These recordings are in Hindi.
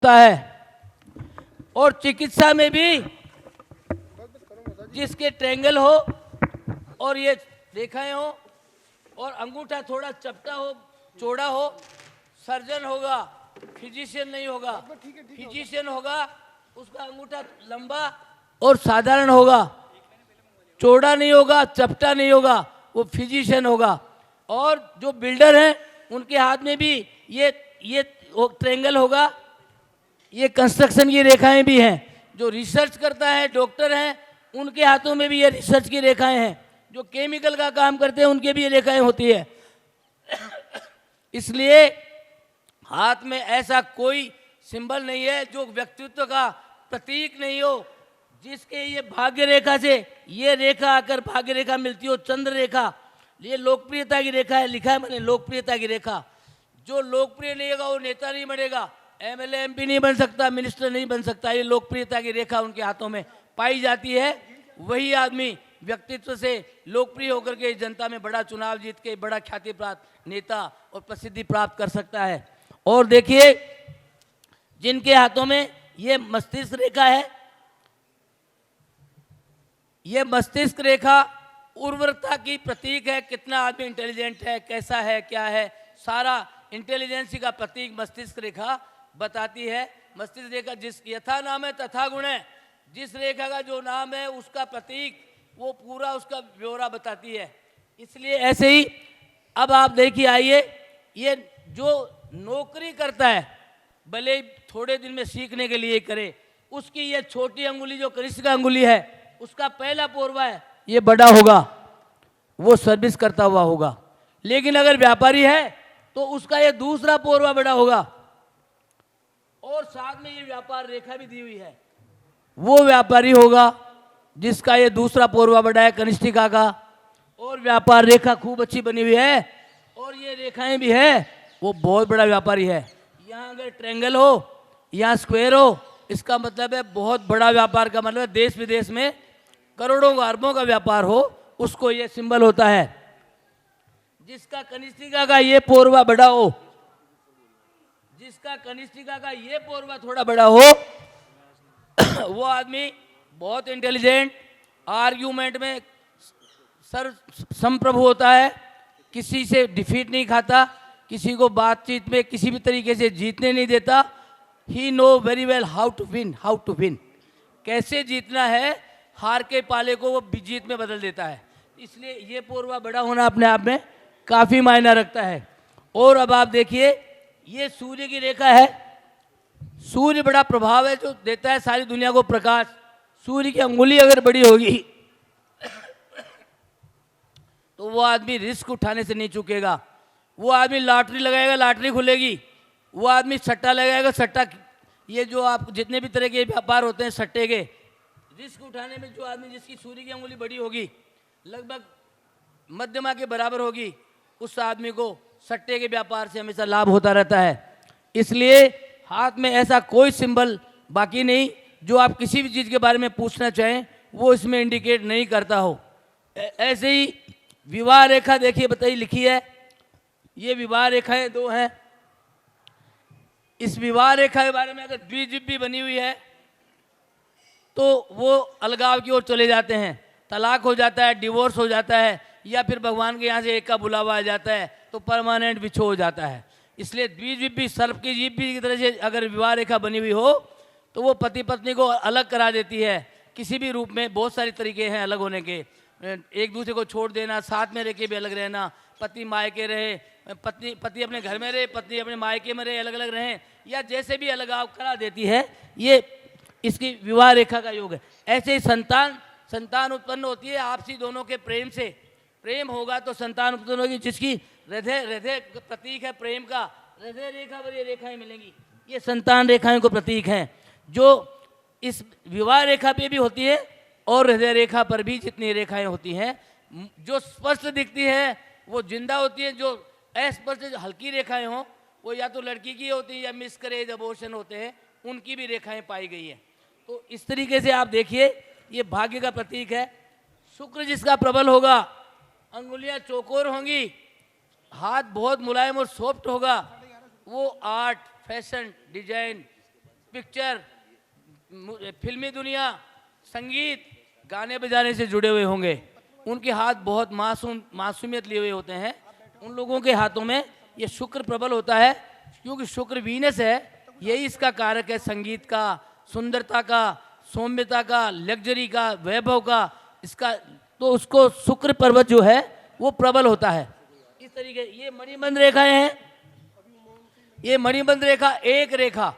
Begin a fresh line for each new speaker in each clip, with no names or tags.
होता है। और चिकित्सा में भी जिसके ट्रेंगल हो और ये रेखाएं हो और अंगूठा थोड़ा चपटा हो, चौड़ा हो, सर्जन होगा, फिजिशियन नहीं होगा। फिजिशियन होगा उसका अंगूठा लंबा और साधारण होगा, चौड़ा नहीं होगा, चपटा नहीं होगा, वो फिजिशियन होगा। और जो बिल्डर हैं उनके हाथ में भी ये ट्रेंगल होगा, ये कंस्ट्रक्शन की रेखाएं भी हैं। जो रिसर्च करता है, डॉक्टर हैं, उनके हाथों में भी ये रिसर्च की रेखाएं हैं। जो केमिकल का काम करते हैं उनके भी ये रेखाएं होती है। इसलिए हाथ में ऐसा कोई सिंबल नहीं है जो व्यक्तित्व का प्रतीक नहीं हो। जिसके ये भाग्य रेखा से ये रेखा आकर भाग्य रेखा मिलती हो, चंद्र रेखा, ये लोकप्रियता की रेखा है। लिखा है मैंने, लोकप्रियता की रेखा। जो लोकप्रिय नहीं होगा वो नेता नहीं बनेगा, एमएलए एमपी नहीं बन सकता, मिनिस्टर नहीं बन सकता। ये लोकप्रियता की रेखा उनके हाथों में पाई जाती है। वही आदमी व्यक्तित्व से लोकप्रिय होकर के जनता में बड़ा चुनाव जीत के बड़ा ख्याति प्राप्त नेता और प्रसिद्धि प्राप्त कर सकता है। और देखिए जिनके हाथों में ये मस्तिष्क रेखा है, ये मस्तिष्क रेखा उर्वरता की प्रतीक है। कितना आदमी इंटेलिजेंट है, कैसा है, क्या है, सारा इंटेलिजेंसी का प्रतीक मस्तिष्क रेखा बताती है। मस्तिष्क रेखा जिस यथा नाम है तथा गुण है, जिस रेखा का जो नाम है उसका प्रतीक वो पूरा उसका ब्यौरा बताती है। इसलिए ऐसे ही अब आप देखिए, आइए, ये जो नौकरी करता है भले ही थोड़े दिन में सीखने के लिए करे, उसकी ये छोटी अंगुली जो कनिष्ठ अंगुली है उसका पहला पोरवा है, ये बड़ा होगा, वो सर्विस करता हुआ होगा। लेकिन अगर व्यापारी है तो उसका ये दूसरा पोरवा बड़ा होगा। और साथ में ये व्यापार रेखा भी दी हुई है, वो व्यापारी होगा जिसका ये दूसरा पोरवा बड़ा है, कनिष्ठिका का। और व्यापार रेखा खूब अच्छी बनी हुई है और ये रेखाएं भी है, वो बहुत बड़ा व्यापारी है। यहाँ अगर ट्रेंगल हो, यहाँ स्क्वायर हो, इसका मतलब है बहुत बड़ा व्यापार का मतलब है देश विदेश में करोड़ों अरबों का व्यापार हो, उसको ये सिंबल होता है। जिसका कनिष्ठिका का ये पोरवा बड़ा हो, जिसका कनिष्ठिका का ये पोरवा थोड़ा बड़ा हो, वो आदमी बहुत इंटेलिजेंट, आर्ग्यूमेंट में संप्रभु होता है, किसी से डिफीट नहीं खाता, किसी को बातचीत में किसी भी तरीके से जीतने नहीं देता। He know very well how to win, कैसे जीतना है, हार के पाले को वो जीत में बदल देता है। इसलिए ये पोरवा बड़ा होना अपने आप में काफ़ी मायना रखता है। और अब आप देखिए ये सूर्य की रेखा है। सूर्य बड़ा प्रभाव है जो देता है सारी दुनिया को प्रकाश। सूर्य की अंगुली अगर बड़ी होगी तो वो आदमी रिस्क उठाने से नहीं चूकेगा। वो आदमी लॉटरी लगाएगा, लॉटरी खुलेगी। वो आदमी सट्टा लगाएगा, सट्टा, ये जो आप जितने भी तरह के व्यापार होते हैं सट्टे के, रिस्क उठाने में जो आदमी जिसकी सूर्य की अंगुली बड़ी होगी, लगभग मध्यमा के बराबर होगी, उस आदमी को सट्टे के व्यापार से हमेशा लाभ होता रहता है। इसलिए हाथ में ऐसा कोई सिंबल बाकी नहीं जो आप किसी भी चीज़ के बारे में पूछना चाहें वो इसमें इंडिकेट नहीं करता हो। ऐसे ही विवाह रेखा देखिए, बताइए, लिखी है। ये विवाह रेखाएं दो हैं। इस विवाह रेखा के बारे में अगर द्विजिप भी बनी हुई है तो वो अलगाव की ओर चले जाते हैं, तलाक हो जाता है, डिवोर्स हो जाता है, या फिर भगवान के यहाँ से एक का बुलावा आ जाता है तो परमानेंट बिछो हो जाता है। इसलिए द्विजीप भी, सर्प की जीप भी की तरह से अगर विवाह रेखा बनी हुई हो तो वो पति पत्नी को अलग करा देती है किसी भी रूप में। बहुत सारे तरीके हैं अलग होने के, एक दूसरे को छोड़ देना, साथ में रह के भी अलग रहना, पति मायके रहे, पति अपने घर में रहे, पत्नी अपने मायके में रहे, अलग अलग रहें, या जैसे भी अलगाव करा देती है। ये इसकी विवाह रेखा का योग है। ऐसे ही संतान उत्पन्न होती है आपसी दोनों के प्रेम से। प्रेम होगा तो संतान उत्पन्न होगी, जिसकी हृदय प्रतीक है प्रेम का, हृदय रेखा पर ये रेखाएं मिलेंगी, ये संतान रेखाएं को प्रतीक हैं जो इस विवाह रेखा पे भी होती है और हृदय रेखा पर भी जितनी रेखाएं होती हैं। जो स्पष्ट दिखती है वो जिंदा होती है, जो अस्पष्ट हल्की रेखाएं हों वो या तो लड़की की होती है या मिसकरेज अबॉर्शन होते हैं, उनकी भी रेखाएं पाई गई हैं। तो इस तरीके से आप देखिए ये भाग्य का प्रतीक है। शुक्र जिसका प्रबल होगा, अंगुलियां चौकोर होंगी, हाथ बहुत मुलायम और सॉफ्ट होगा, वो आर्ट, फैशन, डिजाइन, पिक्चर, फिल्मी दुनिया, संगीत, गाने बजाने से जुड़े हुए होंगे। उनके हाथ बहुत मासूमियत लिए हुए होते हैं। उन लोगों के हाथों में ये शुक्र प्रबल होता है, क्योंकि शुक्र वीनस है, यही इसका कारक है, संगीत का, सुंदरता का, सौम्यता का, लग्जरी का, वैभव का, इसका। तो उसको शुक्र पर्वत जो है वो प्रबल होता है। इस तरीके ये मणिबंध रेखाएं हैं। ये मणिबंध रेखा एक रेखा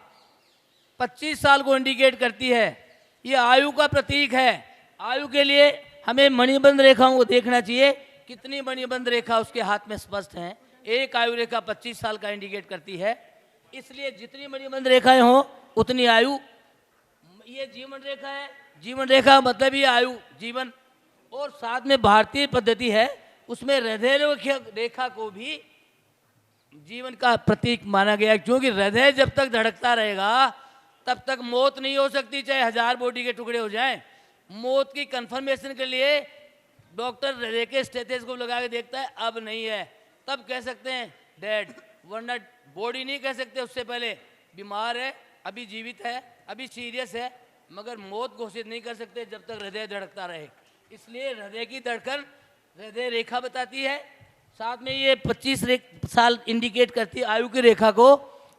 25 साल को इंडिकेट करती है। ये आयु का प्रतीक है। आयु के लिए हमें मणिबंध रेखाओं को देखना चाहिए, कितनी मणिबंध रेखा उसके हाथ में स्पष्ट हैं। एक आयु रेखा 25 साल का इंडिकेट करती है, इसलिए जितनी मणिबंध रेखाएं हो उतनी आयु। ये जीवन रेखा है। जीवन रेखा मतलब ये आयु, जीवन। और साथ में भारतीय पद्धति है, उसमें हृदय रेखा को भी जीवन का प्रतीक माना गया, क्योंकि हृदय जब तक धड़कता रहेगा तब तक मौत नहीं हो सकती, चाहे 1000 बॉडी के टुकड़े हो जाएं। मौत की कंफर्मेशन के लिए डॉक्टर हृदय के स्टेथोस्कोप लगा के देखता है, अब नहीं है, तब कह सकते हैं डेड, वरना बॉडी नहीं कह सकते। उससे पहले बीमार है, अभी जीवित है, अभी सीरियस है, मगर मौत घोषित नहीं कर सकते जब तक हृदय धड़कता रहे। इसलिए हृदय की धड़कन हृदय रेखा बताती है। साथ में ये 25 साल इंडिकेट करती है आयु की रेखा को।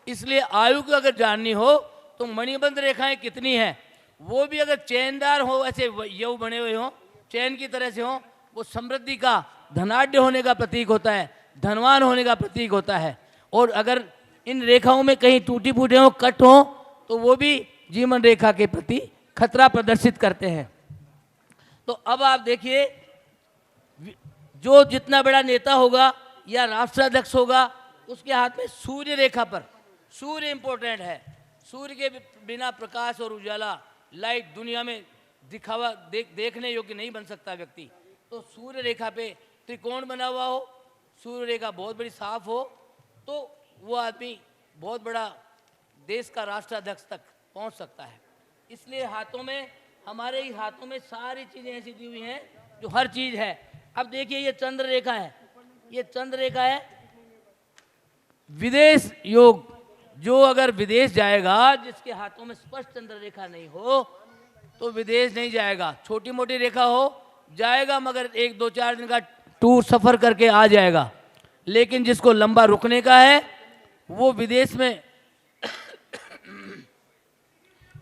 इसलिए आयु को अगर जाननी हो तो मणिबंध रेखाएं कितनी हैं, वो भी अगर चैनदार हो, ऐसे यव बने हुए हों, चैन की तरह से हो, वो समृद्धि का, धनाढ्य होने का प्रतीक होता है, धनवान होने का प्रतीक होता है। और अगर इन रेखाओं में कहीं टूटी फूटे हो, कट हो, तो वो भी जीवन रेखा के प्रति खतरा प्रदर्शित करते हैं। तो अब आप देखिए, जो जितना बड़ा नेता होगा या राष्ट्राध्यक्ष होगा, उसके हाथ में सूर्य रेखा पर, सूर्य इंपॉर्टेंट है। सूर्य के बिना प्रकाश और उजाला, लाइट दुनिया में दिखावा देखने योग्य नहीं बन सकता व्यक्ति। तो सूर्य रेखा पे त्रिकोण बना हुआ हो, सूर्य रेखा बहुत बड़ी साफ हो, तो वो आदमी बहुत बड़ा देश का राष्ट्राध्यक्ष तक पहुंच सकता है। इसलिए हाथों में, हमारे ही हाथों में सारी चीज़ें ऐसी दी हुई हैं जो हर चीज़ है। अब देखिए, ये चंद्र रेखा है, ये चंद्र रेखा है विदेश योग। जो अगर विदेश जाएगा, जिसके हाथों में स्पष्ट चंद्र रेखा नहीं हो, तो विदेश नहीं जाएगा। छोटी मोटी रेखा हो जाएगा, मगर 1-2-4 दिन का टूर सफर करके आ जाएगा। लेकिन जिसको लंबा रुकने का है, वो विदेश में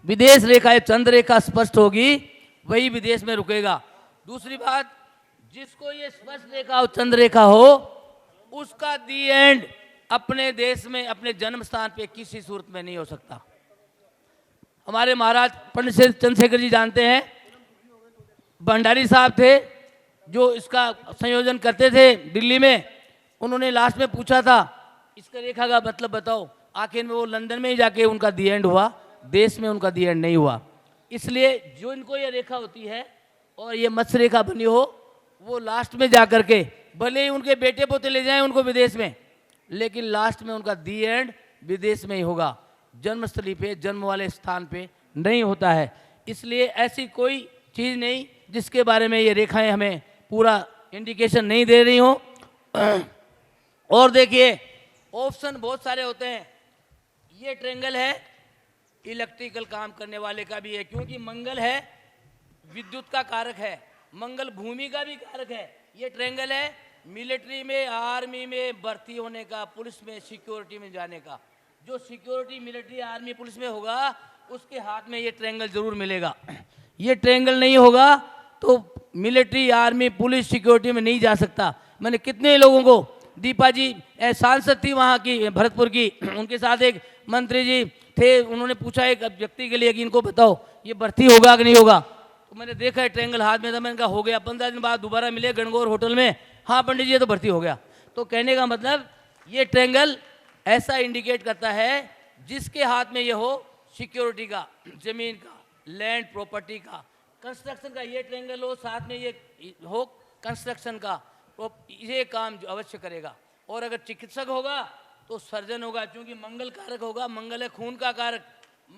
विदेश रेखा, चंद्र रेखा स्पष्ट होगी, वही विदेश में रुकेगा। दूसरी बात, जिसको ये स्पष्ट रेखा और चंद्र रेखा हो, उसका दी एंड अपने देश में, अपने जन्म स्थान पे किसी सूरत में नहीं हो सकता। हमारे महाराज पंडित चंद्रशेखर जी जानते हैं, भंडारी साहब थे जो इसका संयोजन करते थे दिल्ली में। उन्होंने लास्ट में पूछा था इसका रेखा का मतलब बताओ। आखिर में वो लंदन में ही जाके उनका दी एंड हुआ, देश में उनका दी एंड नहीं हुआ। इसलिए जो इनको ये रेखा होती है और ये मत्स्य रेखा बनी हो, वो लास्ट में जा कर के, भले ही उनके बेटे पोते ले जाएं उनको विदेश में, लेकिन लास्ट में उनका दी एंड विदेश में ही होगा, जन्मस्थली पे, जन्म वाले स्थान पे नहीं होता है। इसलिए ऐसी कोई चीज़ नहीं जिसके बारे में ये रेखाएं हमें पूरा इंडिकेशन नहीं दे रही हो। और देखिए, ऑप्शन बहुत सारे होते हैं। ये ट्रेंगल है, इलेक्ट्रिकल काम करने वाले का भी है, क्योंकि मंगल है, विद्युत का कारक है, मंगल भूमि का भी कारक है। ये ट्रेंगल है मिलिट्री में, आर्मी में भर्ती होने का, पुलिस में, सिक्योरिटी में जाने का। जो सिक्योरिटी, मिलिट्री, आर्मी, पुलिस में होगा, उसके हाथ में ये ट्रेंगल जरूर मिलेगा। ये ट्रेंगल नहीं होगा तो मिलिट्री, आर्मी, पुलिस, सिक्योरिटी में नहीं जा सकता। मैंने कितने लोगों को, दीपा जी सांसद थी वहाँ की, भरतपुर की, उनके साथ एक मंत्री जी थे, उन्होंने पूछा एक व्यक्ति के लिए कि इनको बताओ ये भर्ती होगा कि नहीं होगा। तो मैंने देखा है ट्रेंगल हाथ में था, मैंने कहा हो गया। 15 दिन बाद दोबारा मिले गणगौर होटल में, हाँ पंडित जी ये तो भर्ती हो गया। तो कहने का मतलब, ये ट्रेंगल ऐसा इंडिकेट करता है जिसके हाथ में ये हो सिक्योरिटी का, जमीन का, लैंड प्रॉपर्टी का, कंस्ट्रक्शन का ये ट्रेंगल हो, साथ में ये हो कंस्ट्रक्शन का, तो ये काम जो अवश्य करेगा। और अगर चिकित्सक होगा तो सर्जन होगा, क्योंकि मंगल कारक होगा। मंगल है खून का कारक,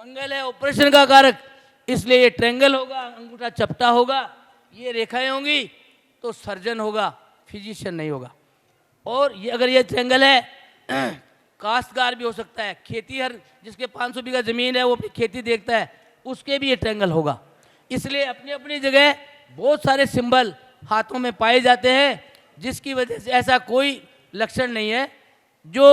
मंगल है ऑपरेशन का कारक। इसलिए ये ट्रेंगल होगा, अंगूठा चपटा होगा, ये रेखाएं होंगी तो सर्जन होगा, फिजिशियन नहीं होगा। और ये अगर ये ट्रेंगल है काश्तकार भी हो सकता है, खेती, हर जिसके 500 बीघा ज़मीन है वो अपनी खेती देखता है, उसके भी ये ट्रायंगल होगा। इसलिए अपनी अपनी जगह बहुत सारे सिंबल हाथों में पाए जाते हैं, जिसकी वजह से ऐसा कोई लक्षण नहीं है जो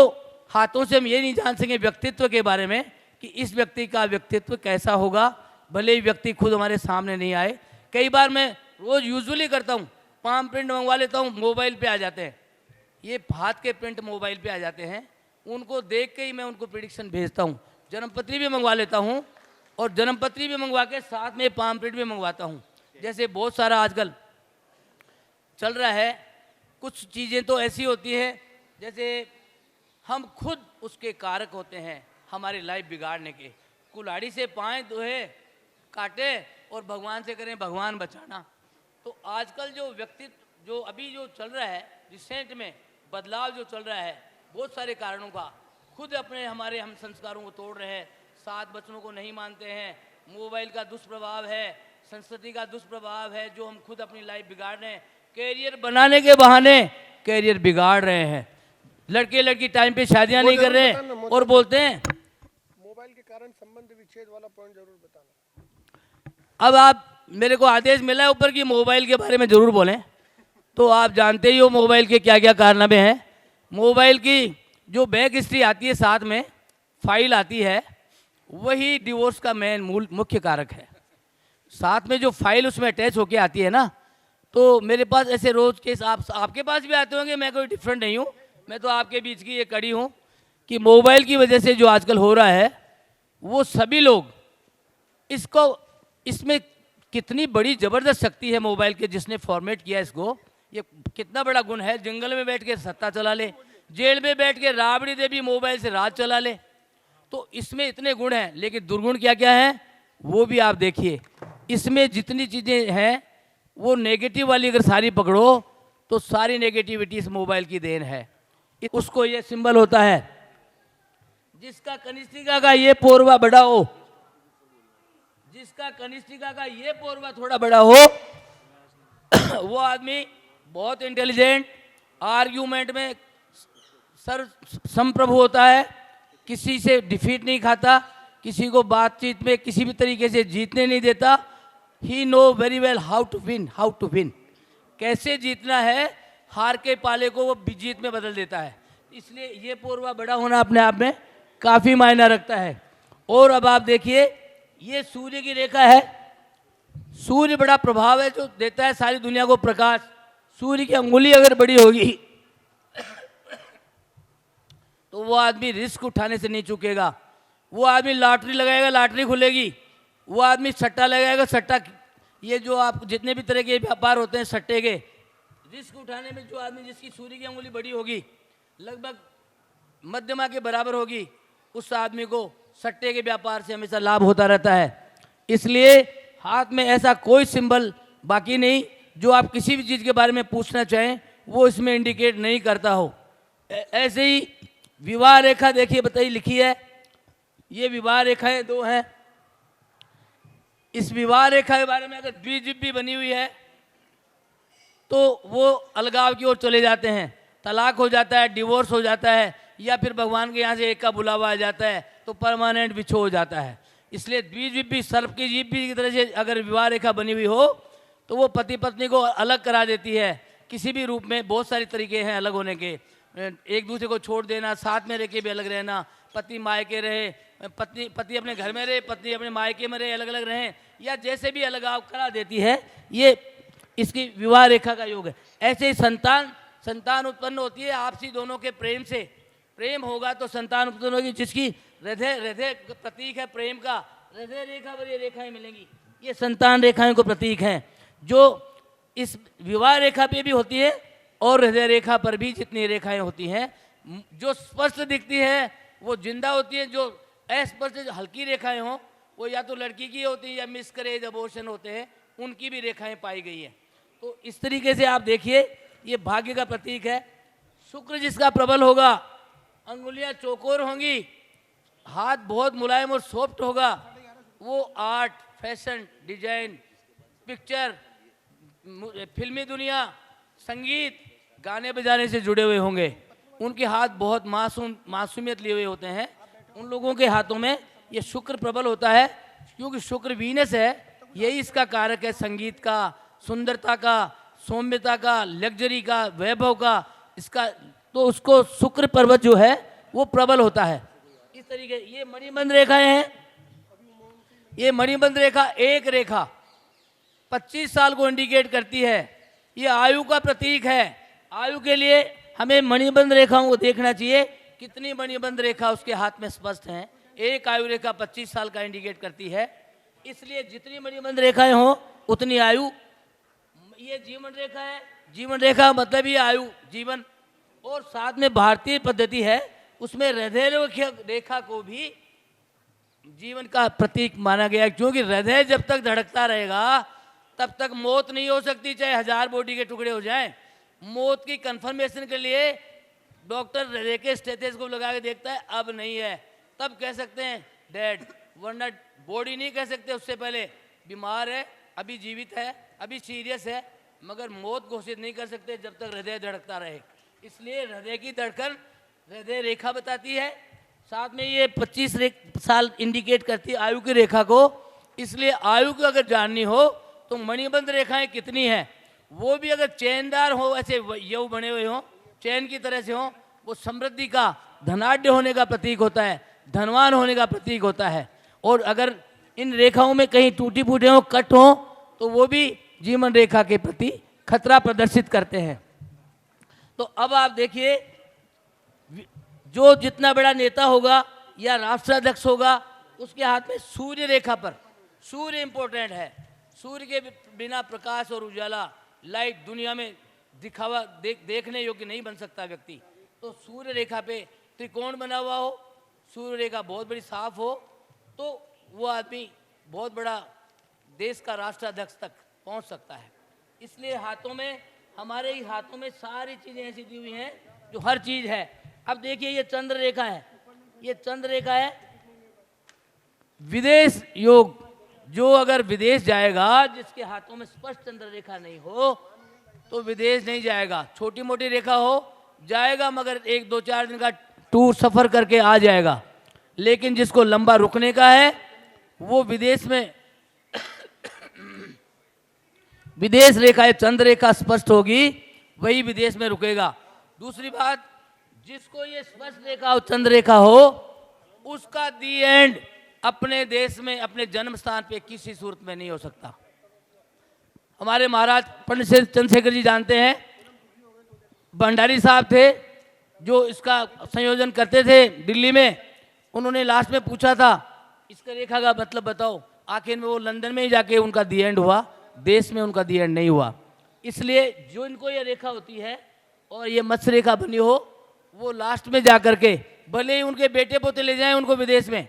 हाथों से हम ये नहीं जान सकें व्यक्तित्व के बारे में कि इस व्यक्ति का व्यक्तित्व कैसा होगा, भले ही व्यक्ति खुद हमारे सामने नहीं आए। कई बार मैं रोज़ यूजुअली करता हूँ, पाम प्रिंट मंगवा लेता हूँ, मोबाइल पे आ जाते हैं, ये हाथ के प्रिंट मोबाइल पे आ जाते हैं, उनको देख के ही मैं उनको प्रिडिक्शन भेजता हूँ। जन्मपत्री भी मंगवा लेता हूँ और जन्मपत्री भी मंगवा के साथ में पाम प्रिंट भी मंगवाता हूँ। जैसे बहुत सारा आजकल चल रहा है, कुछ चीज़ें तो ऐसी होती हैं जैसे हम खुद उसके कारक होते हैं हमारी लाइफ बिगाड़ने के। कुल्हाड़ी से पाएँ दुहे काटे और भगवान से करें भगवान बचाना। तो आजकल जो व्यक्तित्व जो अभी जो चल रहा है, रिसेंट में बदलाव जो चल रहा है, बहुत सारे कारणों का, खुद अपने हमारे हम संस्कारों को तोड़ रहे हैं, सात वचनों को नहीं मानते हैं, मोबाइल का दुष्प्रभाव है, संस्कृति का दुष्प्रभाव है, जो हम खुद अपनी लाइफ बिगाड़ रहे हैं, कैरियर बनाने के बहाने कैरियर बिगाड़ रहे हैं। लड़के लड़की टाइम पे शादियां नहीं कर रहे और बोलते हैं
मोबाइल के कारण संबंध विच्छेद वाला पॉइंट जरूर बताना।
अब आप मेरे को आदेश मिला है ऊपर कि मोबाइल के बारे में ज़रूर बोलें, तो आप जानते ही हो मोबाइल के क्या क्या कारनामे हैं। मोबाइल की जो बैक हिस्ट्री आती है, साथ में फाइल आती है, वही डिवोर्स का मुख्य कारक है। साथ में जो फाइल उसमें अटैच होके आती है ना, तो मेरे पास ऐसे रोज़ केस आपके पास भी आते होंगे, मैं कोई डिफरेंट नहीं हूँ, मैं तो आपके बीच की ये कड़ी हूँ कि मोबाइल की वजह से जो आजकल हो रहा है, वो सभी लोग इसमें कितनी बड़ी ज़बरदस्त शक्ति है मोबाइल के, जिसने फॉर्मेट किया इसको, ये कितना बड़ा गुण है। जंगल में बैठ के सत्ता चला ले, जेल में बैठ के राबड़ी देवी मोबाइल से राज चला ले, तो इसमें इतने गुण हैं। लेकिन दुर्गुण क्या क्या है वो भी आप देखिए। इसमें जितनी चीज़ें हैं वो नेगेटिव वाली अगर सारी पकड़ो तो सारी नेगेटिविटी इस मोबाइल की देन है। उसको ये सिंबल होता है, जिसका कनिष्ठिका का ये पोरवा बड़ा हो, जिसका कनिष्ठिका का ये पोरवा थोड़ा बड़ा हो वो आदमी बहुत इंटेलिजेंट, आर्ग्यूमेंट में संप्रभु होता है, किसी से डिफीट नहीं खाता, किसी को बातचीत में किसी भी तरीके से जीतने नहीं देता। He know very well how to win, कैसे जीतना है, हार के पाले को वो जीत में बदल देता है। इसलिए ये पोरवा बड़ा होना अपने आप में काफ़ी मायना रखता है। और अब आप देखिए, ये सूर्य की रेखा है, सूर्य बड़ा प्रभाव है जो देता है सारी दुनिया को प्रकाश। सूर्य की अंगुली अगर बड़ी होगी तो वो आदमी रिस्क उठाने से नहीं चूकेगा। वो आदमी लॉटरी लगाएगा, लॉटरी खुलेगी। वो आदमी सट्टा लगाएगा, सट्टा, ये जो आप जितने भी तरह के व्यापार होते हैं सट्टे के, रिस्क उठाने में जो आदमी जिसकी सूर्य की अंगुली बड़ी होगी, लगभग मध्यमा के बराबर होगी, उस आदमी को सट्टे के व्यापार से हमेशा लाभ होता रहता है। इसलिए हाथ में ऐसा कोई सिंबल बाकी नहीं जो आप किसी भी चीज़ के बारे में पूछना चाहें वो इसमें इंडिकेट नहीं करता हो। ऐसे ही विवाह रेखा देखिए, बताइए लिखी है, ये विवाह रेखाएं दो हैं। इस विवाह रेखा के बारे में अगर द्विजिह्वी बनी हुई है तो वो अलगाव की ओर चले जाते हैं, तलाक हो जाता है, डिवोर्स हो जाता है, या फिर भगवान के यहाँ से एक का बुलावा आ जाता है तो परमानेंट बिछो हो जाता है। इसलिए द्विजिह्वी, सर्प की जिह्वी की तरह से अगर विवाह रेखा बनी हुई हो तो वो पति पत्नी को अलग करा देती है किसी भी रूप में। बहुत सारे तरीके हैं अलग होने के, एक दूसरे को छोड़ देना, साथ में रह के भी अलग रहना, पति मायके रहे, पति अपने घर में रहे, पत्नी अपने मायके में रहे, अलग अलग रहें, या जैसे भी अलगाव करा देती है, ये इसकी विवाह रेखा का योग है। ऐसे ही संतान उत्पन्न होती है आपसी दोनों के प्रेम से। प्रेम होगा तो संतान उत्पन्न होगी, जिसकी हृदय प्रतीक है प्रेम का, हृदय रेखा पर ये रेखाएं मिलेंगी, ये संतान रेखाएं को प्रतीक हैं, जो इस विवाह रेखा पे भी होती है और हृदय रेखा पर भी जितनी रेखाएं होती हैं, जो स्पष्ट दिखती है वो जिंदा होती है, जो अस्पष्ट हल्की रेखाएं हों वो या तो लड़की की होती है या मिसकरेज अबॉर्शन होते हैं, उनकी भी रेखाएं पाई गई हैं। तो इस तरीके से आप देखिए, ये भाग्य का प्रतीक है। शुक्र जिसका प्रबल होगा, अंगुलियां चौकोर होंगी, हाथ बहुत मुलायम और सॉफ्ट होगा, वो आर्ट, फैशन, डिजाइन, पिक्चर, फिल्मी दुनिया, संगीत, गाने बजाने से जुड़े हुए होंगे। उनके हाथ बहुत मासूमियत लिए हुए होते हैं, उन लोगों के हाथों में ये शुक्र प्रबल होता है, क्योंकि शुक्र वीनस है, यही इसका कारक है, संगीत का, सुंदरता का, सौम्यता का, लग्जरी का, वैभव का, इसका। तो उसको शुक्र पर्वत जो है वो प्रबल होता है। इस तरीके ये मणिबंध रेखाएं हैं। ये मणिबंध रेखा एक रेखा 25 साल को इंडिकेट करती है। ये आयु का प्रतीक है। आयु के लिए हमें मणिबंध रेखाओं को देखना चाहिए, कितनी मणिबंध रेखा उसके हाथ में स्पष्ट हैं। एक आयु रेखा 25 साल का इंडिकेट करती है, इसलिए जितनी मणिबंध रेखाएं हो उतनी आयु। ये जीवन रेखा है, जीवन रेखा मतलब ये आयु, जीवन। और साथ में भारतीय पद्धति है, उसमें हृदय रेखा को भी जीवन का प्रतीक माना गया है, क्योंकि हृदय जब तक धड़कता रहेगा तब तक मौत नहीं हो सकती, चाहे 1000 बॉडी के टुकड़े हो जाएं। मौत की कंफर्मेशन के लिए डॉक्टर हृदय के स्टेथोस्कोप लगा के देखता है, अब नहीं है, तब कह सकते हैं डेड, वरना बॉडी नहीं कह सकते उससे पहले बीमार है, अभी जीवित है, अभी सीरियस है, मगर मौत घोषित नहीं कर सकते जब तक हृदय धड़कता रहे। इसलिए हृदय की धड़कन हृदय रेखा बताती है। साथ में ये 25 साल इंडिकेट करती है आयु की रेखा को। इसलिए आयु को अगर जाननी हो तो मणिबंध रेखाएं कितनी हैं, वो भी अगर चैनदार हो, ऐसे यव बने हुए हों, चैन की तरह से हों, वो समृद्धि का, धनाढ्य होने का प्रतीक होता है, धनवान होने का प्रतीक होता है। और अगर इन रेखाओं में कहीं टूटी फूटे हों, कट हों, तो वो भी जीवन रेखा के प्रति खतरा प्रदर्शित करते हैं। तो अब आप देखिए, जो जितना बड़ा नेता होगा या राष्ट्राध्यक्ष होगा, उसके हाथ में सूर्य रेखा पर, सूर्य इंपॉर्टेंट है। सूर्य के बिना प्रकाश और उजाला, लाइट दुनिया में दिखावा देखने योग्य नहीं बन सकता व्यक्ति। तो सूर्य रेखा पे त्रिकोण बना हुआ हो, सूर्य रेखा बहुत बड़ी साफ हो, तो वो आदमी बहुत बड़ा देश का राष्ट्राध्यक्ष तक पहुंच सकता है। इसलिए हाथों में, हमारे ही हाथों में सारी चीज़ें ऐसी दी हुई हैं जो हर चीज़ है। अब देखिए, ये चंद्र रेखा है, ये चंद्र रेखा है विदेश योग। जो अगर विदेश जाएगा, जिसके हाथों में स्पष्ट चंद्र रेखा नहीं हो, तो विदेश नहीं जाएगा। छोटी मोटी रेखा हो जाएगा, मगर 1-2-4 दिन का टूर सफर करके आ जाएगा। लेकिन जिसको लंबा रुकने का है, वो विदेश में विदेश रेखा, चंद्र रेखा स्पष्ट होगी, वही विदेश में रुकेगा। दूसरी बात, जिसको ये स्पष्ट रेखा और चंद्र रेखा हो, उसका दी एंड अपने देश में, अपने जन्म स्थान पे किसी सूरत में नहीं हो सकता। हमारे महाराज पंडित चंद्रशेखर जी जानते हैं, भंडारी साहब थे जो इसका संयोजन करते थे दिल्ली में। उन्होंने लास्ट में पूछा था इसका रेखा का मतलब बताओ, आखिर में वो लंदन में ही जाके उनका दी एंड हुआ, देश में उनका दी एंड नहीं हुआ। इसलिए जो इनको ये रेखा होती है और ये मत्स्य रेखा बनी हो, वो लास्ट में जा कर के, भले ही उनके बेटे पोते ले जाएं उनको विदेश में,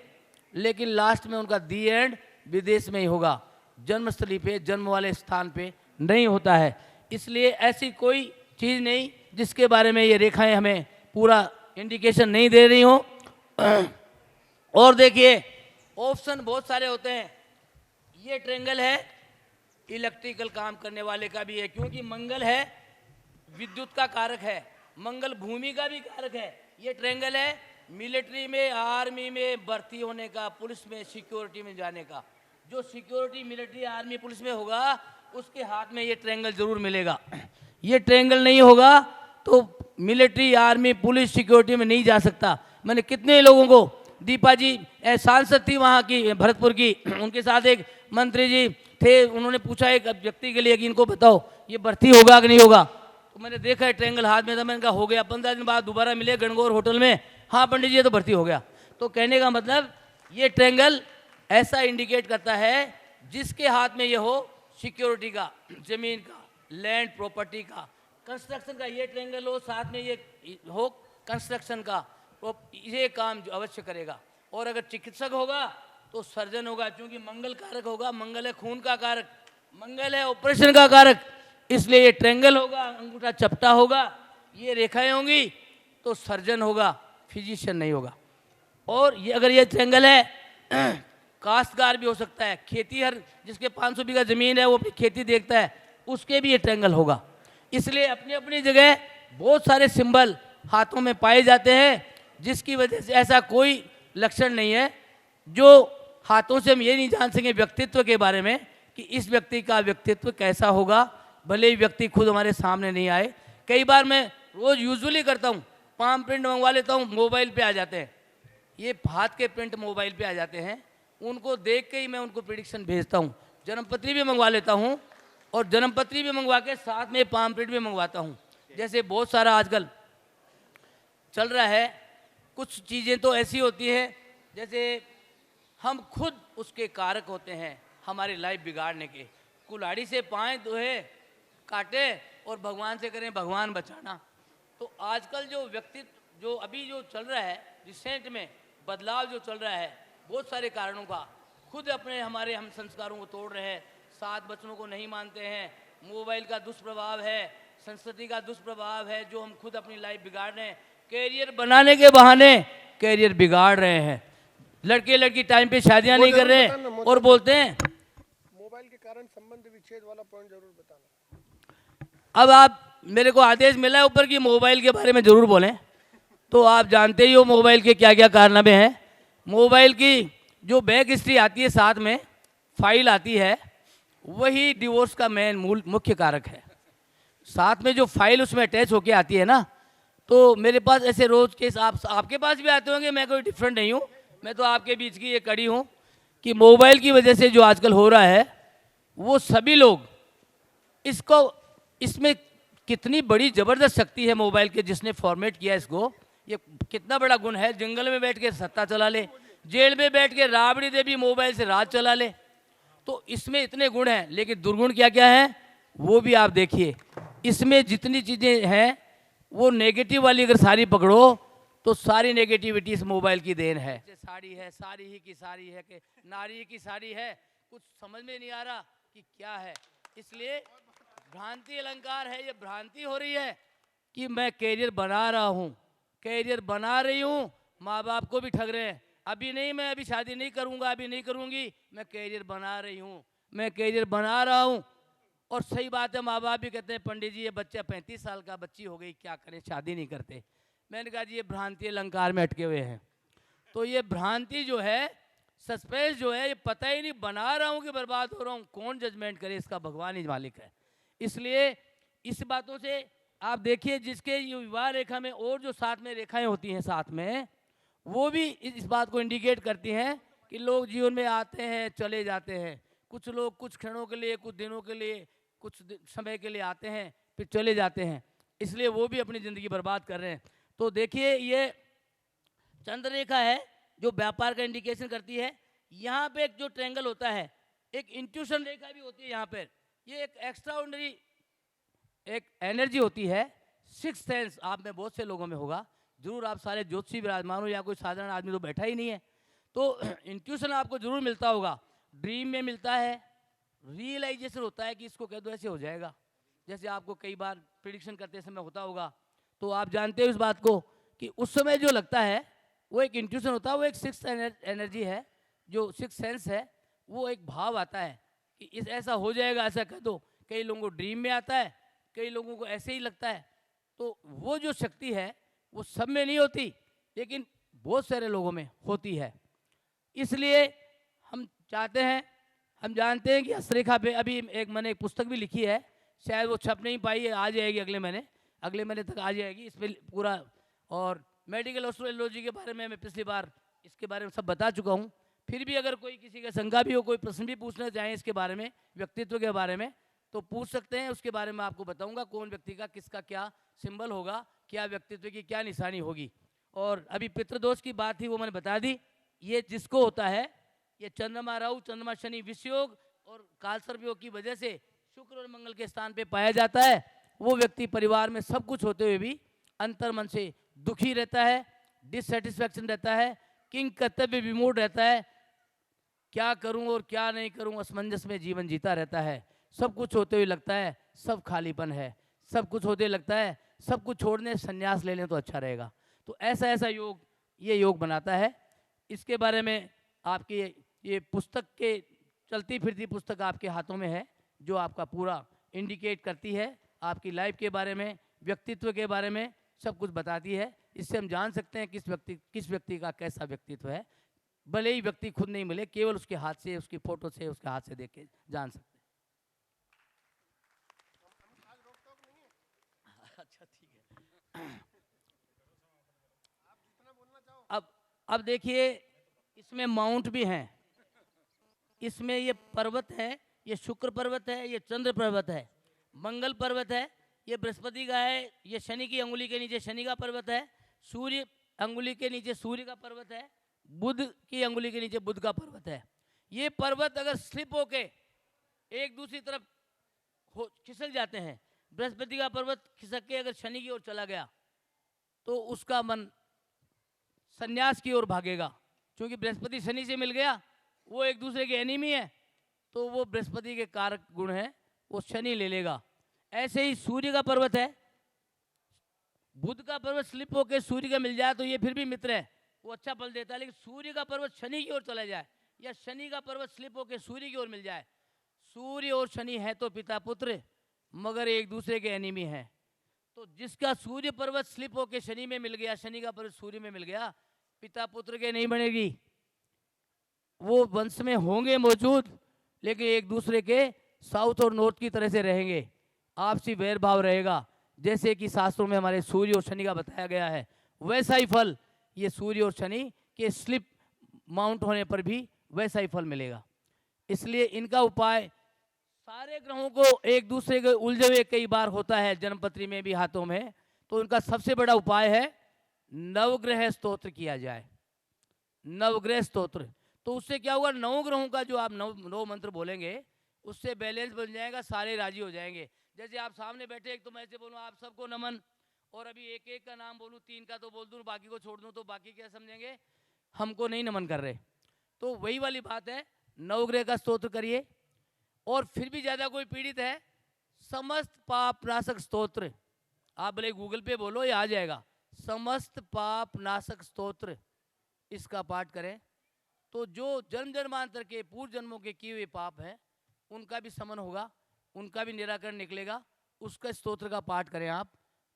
लेकिन लास्ट में उनका दी एंड विदेश में ही होगा, जन्मस्थली पे, जन्म वाले स्थान पे नहीं होता है। इसलिए ऐसी कोई चीज़ नहीं जिसके बारे में ये रेखाएं हमें पूरा इंडिकेशन नहीं दे रही हो। और देखिए, ऑप्शन बहुत सारे होते हैं। ये ट्रेंगल है, इलेक्ट्रिकल काम करने वाले का भी है, क्योंकि मंगल है, विद्युत का कारक है, मंगल भूमि का भी कारक है। ये ट्रेंगल है मिलिट्री में, आर्मी में भर्ती होने का, पुलिस में, सिक्योरिटी में जाने का। जो सिक्योरिटी, मिलिट्री, आर्मी, पुलिस में होगा, उसके हाथ में ये ट्रेंगल जरूर मिलेगा। ये ट्रेंगल नहीं होगा तो मिलिट्री, आर्मी, पुलिस, सिक्योरिटी में नहीं जा सकता। मैंने कितने लोगों को, दीपा जी सांसद थी वहाँ की, भरतपुर की, उनके साथ एक मंत्री जी थे, उन्होंने पूछा एक व्यक्ति के लिए कि इनको बताओ ये भर्ती होगा कि नहीं होगा। तो मैंने देखा है ट्रेंगल हाथ में था, मैंने कहा हो गया। 15 दिन बाद दोबारा मिले गणगौर होटल में, हाँ पंडित जी ये तो भर्ती हो गया। तो कहने का मतलब, ये ट्रेंगल ऐसा इंडिकेट करता है जिसके हाथ में ये हो सिक्योरिटी का, जमीन का, लैंड प्रॉपर्टी का, कंस्ट्रक्शन का ये ट्रेंगल हो, साथ में ये हो कंस्ट्रक्शन का, तो ये काम जो अवश्य करेगा। और अगर चिकित्सक होगा तो सर्जन होगा, क्योंकि मंगल कारक होगा, मंगल है खून का कारक, मंगल है ऑपरेशन का कारक। इसलिए ये ट्रेंगल होगा, अंगूठा चपटा होगा, ये रेखाएं होंगी तो सर्जन होगा, फिजिशियन नहीं होगा। और ये अगर ये ट्रेंगल है, काश्तकार भी हो सकता है, खेती, हर जिसके 500 बीघा जमीन है वो अपनी खेती देखता है, उसके भी ये ट्रेंगल होगा। इसलिए अपनी अपनी जगह बहुत सारे सिंबल हाथों में पाए जाते हैं, जिसकी वजह से ऐसा कोई लक्षण नहीं है जो हाथों से हम ये नहीं जान सकें व्यक्तित्व के बारे में कि इस व्यक्ति का व्यक्तित्व कैसा होगा, भले ही व्यक्ति खुद हमारे सामने नहीं आए। कई बार मैं रोज़ यूजुअली करता हूँ, पाम प्रिंट मंगवा लेता हूँ, मोबाइल पे आ जाते हैं, ये हाथ के प्रिंट मोबाइल पे आ जाते हैं, उनको देख के ही मैं उनको प्रिडिक्शन भेजता हूँ। जन्मपत्री भी मंगवा लेता हूँ और जन्मपत्री भी मंगवा के साथ में पाम प्रिंट भी मंगवाता हूँ। जैसे बहुत सारा आजकल चल रहा है, कुछ चीज़ें तो ऐसी होती हैं जैसे हम खुद उसके कारक होते हैं हमारी लाइफ बिगाड़ने के। कुल्हाड़ी से पाएँ दुहे काटे और भगवान से करें भगवान बचाना। तो आजकल जो व्यक्तित्व जो अभी जो चल रहा है रिसेंट में बदलाव जो चल रहा है बहुत सारे कारणों का, खुद अपने हमारे हम संस्कारों को तोड़ रहे हैं, सात वचनों को नहीं मानते हैं, मोबाइल का दुष्प्रभाव है, संस्कृति का दुष्प्रभाव है, जो हम खुद अपनी लाइफ बिगाड़ रहे हैं, कैरियर बनाने के बहाने कैरियर बिगाड़ रहे हैं। लड़के लड़की टाइम पे शादियां नहीं कर रहे हैं और बोलते हैं
मोबाइल के कारण संबंध विच्छेद वाला पॉइंट जरूर बताना।
अब आप मेरे को आदेश मिला है ऊपर कि मोबाइल के बारे में ज़रूर बोलें, तो आप जानते ही हो मोबाइल के क्या क्या कारनामे हैं। मोबाइल की जो बैक हिस्ट्री आती है, साथ में फाइल आती है, वही डिवोर्स का मुख्य कारक है। साथ में जो फाइल उसमें अटैच होके आती है ना, तो मेरे पास ऐसे रोज़ केस आपके पास भी आते होंगे, मैं कोई डिफरेंट नहीं हूँ, मैं तो आपके बीच की ये कड़ी हूँ कि मोबाइल की वजह से जो आजकल हो रहा है वो सभी लोग इसमें कितनी बड़ी ज़बरदस्त शक्ति है मोबाइल के, जिसने फॉर्मेट किया इसको, ये कितना बड़ा गुण है। जंगल में बैठ के सत्ता चला ले, जेल में बैठ के राबड़ी देवी मोबाइल से राज चला ले, तो इसमें इतने गुण हैं। लेकिन दुर्गुण क्या क्या है वो भी आप देखिए। इसमें जितनी चीज़ें हैं वो नेगेटिव वाली अगर सारी पकड़ो तो सारी नेगेटिविटी इस मोबाइल की देन है। साड़ी है, साड़ी ही की साड़ी है कि नारी की साड़ी है, कुछ समझ में नहीं आ रहा कि क्या है। इसलिए भ्रांति अलंकार है, ये भ्रांति हो रही है कि मैं कैरियर बना रहा हूँ, कैरियर बना रही हूँ, माँ बाप को भी ठग रहे हैं, अभी नहीं, मैं अभी शादी नहीं करूँगा, अभी नहीं करूँगी, मैं कैरियर बना रही हूँ, मैं कैरियर बना रहा हूँ। और सही बात है, माँ बाप भी कहते हैं पंडित जी ये बच्चा 35 साल का बच्ची हो गई, क्या करें, शादी नहीं करते। मैंने कहा जी ये भ्रांति अलंकार में अटके हुए हैं। तो ये भ्रांति जो है, सस्पेंस जो है, ये पता ही नहीं बना रहा हूँ कि बर्बाद हो रहा हूँ, कौन जजमेंट करे, इसका भगवान ही मालिक है। इसलिए इस बातों से आप देखिए, जिसके विवाह रेखा में और जो साथ में रेखाएं होती हैं साथ में, वो भी इस बात को इंडिकेट करती हैं कि लोग जीवन में आते हैं चले जाते हैं। कुछ लोग कुछ क्षणों के लिए, कुछ दिनों के लिए, कुछ समय के लिए आते हैं फिर चले जाते हैं, इसलिए वो भी अपनी ज़िंदगी बर्बाद कर रहे हैं। तो देखिए ये चंद्र रेखा है जो व्यापार का इंडिकेशन करती है। यहाँ पे एक जो ट्रायंगल होता है, एक इंट्यूशन रेखा भी होती है यहाँ पर, ये एक एक्स्ट्राऑर्डिनरी एक एनर्जी होती है, सिक्स सेंस आप में बहुत से लोगों में होगा, जरूर आप सारे ज्योतिषी विराजमान हो या कोई साधारण आदमी तो बैठा ही नहीं है, तो इंट्यूशन आपको जरूर मिलता होगा, ड्रीम में मिलता है, रियलाइजेशन होता है कि इसको कह दो ऐसे हो जाएगा, जैसे आपको कई बार प्रिडिक्शन करते समय होता होगा। तो आप जानते हो इस बात को कि उस समय जो लगता है वो एक इंट्यूशन होता है, वो एक सिक्स एनर्जी है, जो सिक्स सेंस है, वो एक भाव आता है कि इस ऐसा हो जाएगा, ऐसा कह दो। कई लोगों को ड्रीम में आता है, कई लोगों को ऐसे ही लगता है। तो वो जो शक्ति है वो सब में नहीं होती, लेकिन बहुत सारे लोगों में होती है। इसलिए हम चाहते हैं, हम जानते हैं कि हस्तरेखा पे अभी मैंने एक पुस्तक भी लिखी है, शायद वो छप नहीं पाई है, आ जाएगी अगले महीने तक आ जाएगी इस पर पूरा। और मेडिकल एस्ट्रोलॉजी के बारे में मैं पिछली बार इसके बारे में सब बता चुका हूँ। फिर भी अगर कोई किसी का शंका भी हो, कोई प्रश्न भी पूछना चाहें इसके बारे में, व्यक्तित्व के बारे में, तो पूछ सकते हैं। उसके बारे में आपको बताऊंगा कौन व्यक्ति का किसका क्या सिंबल होगा, क्या व्यक्तित्व की क्या निशानी होगी। और अभी पितृदोष की बात थी वो मैंने बता दी। ये जिसको होता है, ये चंद्रमा राहु, चंद्रमा शनि विषयोग और कालसर्प योग की वजह से शुक्र और मंगल के स्थान पे पाया जाता है, वो व्यक्ति परिवार में सब कुछ होते हुए भी अंतर मन से दुखी रहता है, डिससेटिस्फैक्शन रहता है, किंग कर्तव्य विमूढ़ रहता है, क्या करूं और क्या नहीं करूं असमंजस में जीवन जीता रहता है। सब कुछ होते हुए लगता है सब खालीपन है, सब कुछ होते लगता है सब कुछ छोड़ने संन्यास ले लें तो अच्छा रहेगा। तो ऐसा योग ये योग बनाता है। इसके बारे में आपकी ये पुस्तक के चलती फिरती पुस्तक आपके हाथों में है, जो आपका पूरा इंडिकेट करती है आपकी लाइफ के बारे में, व्यक्तित्व के बारे में, सब कुछ बताती है। इससे हम जान सकते हैं किस व्यक्ति का कैसा व्यक्तित्व है। भले ही व्यक्ति खुद नहीं मिले, केवल उसके हाथ से, उसकी फोटो से, उसके हाथ से देख के जान सकते हैं। अच्छा ठीक है।
आप जितना बोलना चाहो।
अब देखिए, इसमें माउंट भी हैं। इसमें ये पर्वत है, ये शुक्र पर्वत है, ये चंद्र पर्वत है, मंगल पर्वत है, ये बृहस्पति का है, ये शनि की अंगुली के नीचे शनि का पर्वत है, सूर्य अंगुली के नीचे सूर्य का पर्वत है, बुध की अंगुली के नीचे बुध का पर्वत है। ये पर्वत अगर स्लिप होके एक दूसरी तरफ खिसक जाते हैं, बृहस्पति का पर्वत खिसक के अगर शनि की ओर चला गया तो उसका मन संन्यास की ओर भागेगा, क्योंकि बृहस्पति शनि से मिल गया, वो एक दूसरे के एनिमी है, तो वो बृहस्पति के कारक गुण है, वो शनि ले लेगा। ऐसे ही सूर्य का पर्वत है, बुध का पर्वत स्लिप होकर सूर्य का मिल जाए तो ये फिर भी मित्र है, वो अच्छा फल देता है। लेकिन सूर्य का पर्वत शनि की ओर चला जाए या शनि का पर्वत स्लिप होकर सूर्य की ओर मिल जाए, सूर्य और शनि है तो पिता पुत्र, मगर एक दूसरे के एनिमी है। तो जिसका सूर्य पर्वत स्लिप होकर शनि में मिल गया, शनि का पर्वत सूर्य में मिल गया, पिता पुत्र के नहीं बनेगी। वो वंश में होंगे मौजूद, लेकिन एक दूसरे के साउथ और नॉर्थ की तरह से रहेंगे, आपसी वैर भाव रहेगा। जैसे कि शास्त्रों में हमारे सूर्य और शनि का बताया गया है, वैसा ही फल ये सूर्य और शनि के स्लिप माउंट होने पर भी वैसा ही फल मिलेगा। इसलिए इनका उपाय, सारे ग्रहों को एक दूसरे के उलझे हुए कई बार होता है जन्मपत्री में भी, हाथों में, तो उनका सबसे बड़ा उपाय है नवग्रह स्तोत्र किया जाए। नवग्रह स्तोत्र, तो उससे क्या होगा, 9 ग्रहों का जो आप 9 मंत्र बोलेंगे, उससे बैलेंस बन जाएगा, सारे राजी हो जाएंगे। जैसे आप सामने बैठे, एक तो मैं ऐसे बोलूँ आप सबको नमन, और अभी एक एक का नाम बोलूँ, 3 का तो बोल दूँ, बाकी को छोड़ दूँ, तो बाकी क्या समझेंगे, हमको नहीं नमन कर रहे। तो वही वाली बात है, नवग्रह का स्तोत्र करिए। और फिर भी ज़्यादा कोई पीड़ित है, समस्त पाप नाशक स्तोत्र, आप भले गूगल पे बोलो, ये आ जाएगा, समस्त पाप नाशक स्तोत्र, इसका पाठ करें तो जो जन्म जन्मांतर के पूर्व जन्मों के किए हुए पाप हैं उनका भी समन होगा, उनका भी निराकरण निकलेगा। उसका स्तोत्र का पाठ करें आप,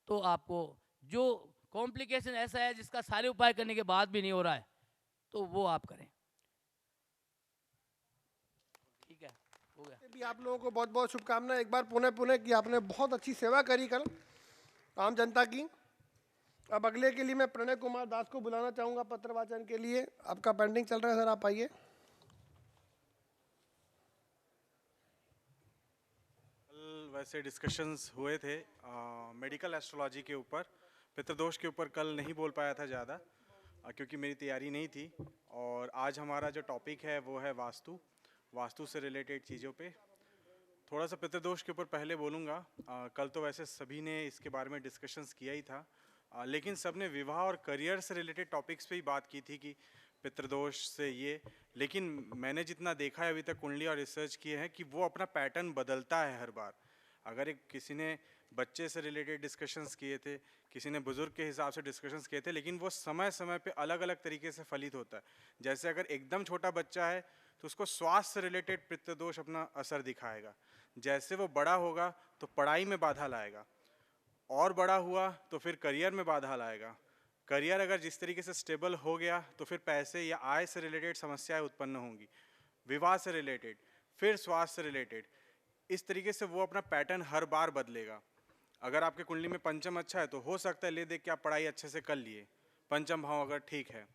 तो आपको जो कॉम्प्लिकेशन ऐसा है जिसका सारे उपाय करने के बाद भी नहीं हो रहा है, तो वो आप करें। ठीक है, हो गया।
भी आप लोगों को बहुत बहुत शुभकामनाएं एक बार पुनः कि आपने बहुत अच्छी सेवा करी कल आम जनता की। अब अगले के लिए मैं प्रणय कुमार दास को बुलाना चाहूंगा पत्र वाचन के लिए। आपका पेंडिंग चल रहा है सर, आप आइए।
कल वैसे डिस्कशंस हुए थे मेडिकल एस्ट्रोलॉजी के ऊपर, पितृदोष के ऊपर कल नहीं बोल पाया था ज़्यादा क्योंकि मेरी तैयारी नहीं थी। और आज हमारा जो टॉपिक है वो है वास्तु से रिलेटेड चीज़ों पे थोड़ा सा पितृदोष के ऊपर पहले बोलूँगा। कल तो वैसे सभी ने इसके बारे में डिस्कशंस किया ही था, लेकिन सब ने विवाह और करियर से रिलेटेड टॉपिक्स पे ही बात की थी कि पितृदोष से ये। लेकिन मैंने जितना देखा है अभी तक कुंडली और रिसर्च किए हैं कि वो अपना पैटर्न बदलता है हर बार। अगर एक किसी ने बच्चे से रिलेटेड डिस्कशंस किए थे, किसी ने बुजुर्ग के हिसाब से डिस्कशंस किए थे, लेकिन वो समय समय पे अलग अलग तरीके से फलित होता है। जैसे अगर एकदम छोटा बच्चा है तो उसको स्वास्थ्य से रिलेटेड पितृदोष अपना असर दिखाएगा। जैसे वो बड़ा होगा तो पढ़ाई में बाधा लाएगा, और बड़ा हुआ तो फिर करियर में बाधा लाएगा। करियर अगर जिस तरीके से स्टेबल हो गया तो फिर पैसे या आय से रिलेटेड समस्याएं उत्पन्न होंगी, विवाह से रिलेटेड, फिर स्वास्थ्य से रिलेटेड। इस तरीके से वो अपना पैटर्न हर बार बदलेगा। अगर आपके कुंडली में पंचम अच्छा है तो हो सकता है ले देख के आप पढ़ाई अच्छे से कर लिए, पंचम भाव अगर ठीक है।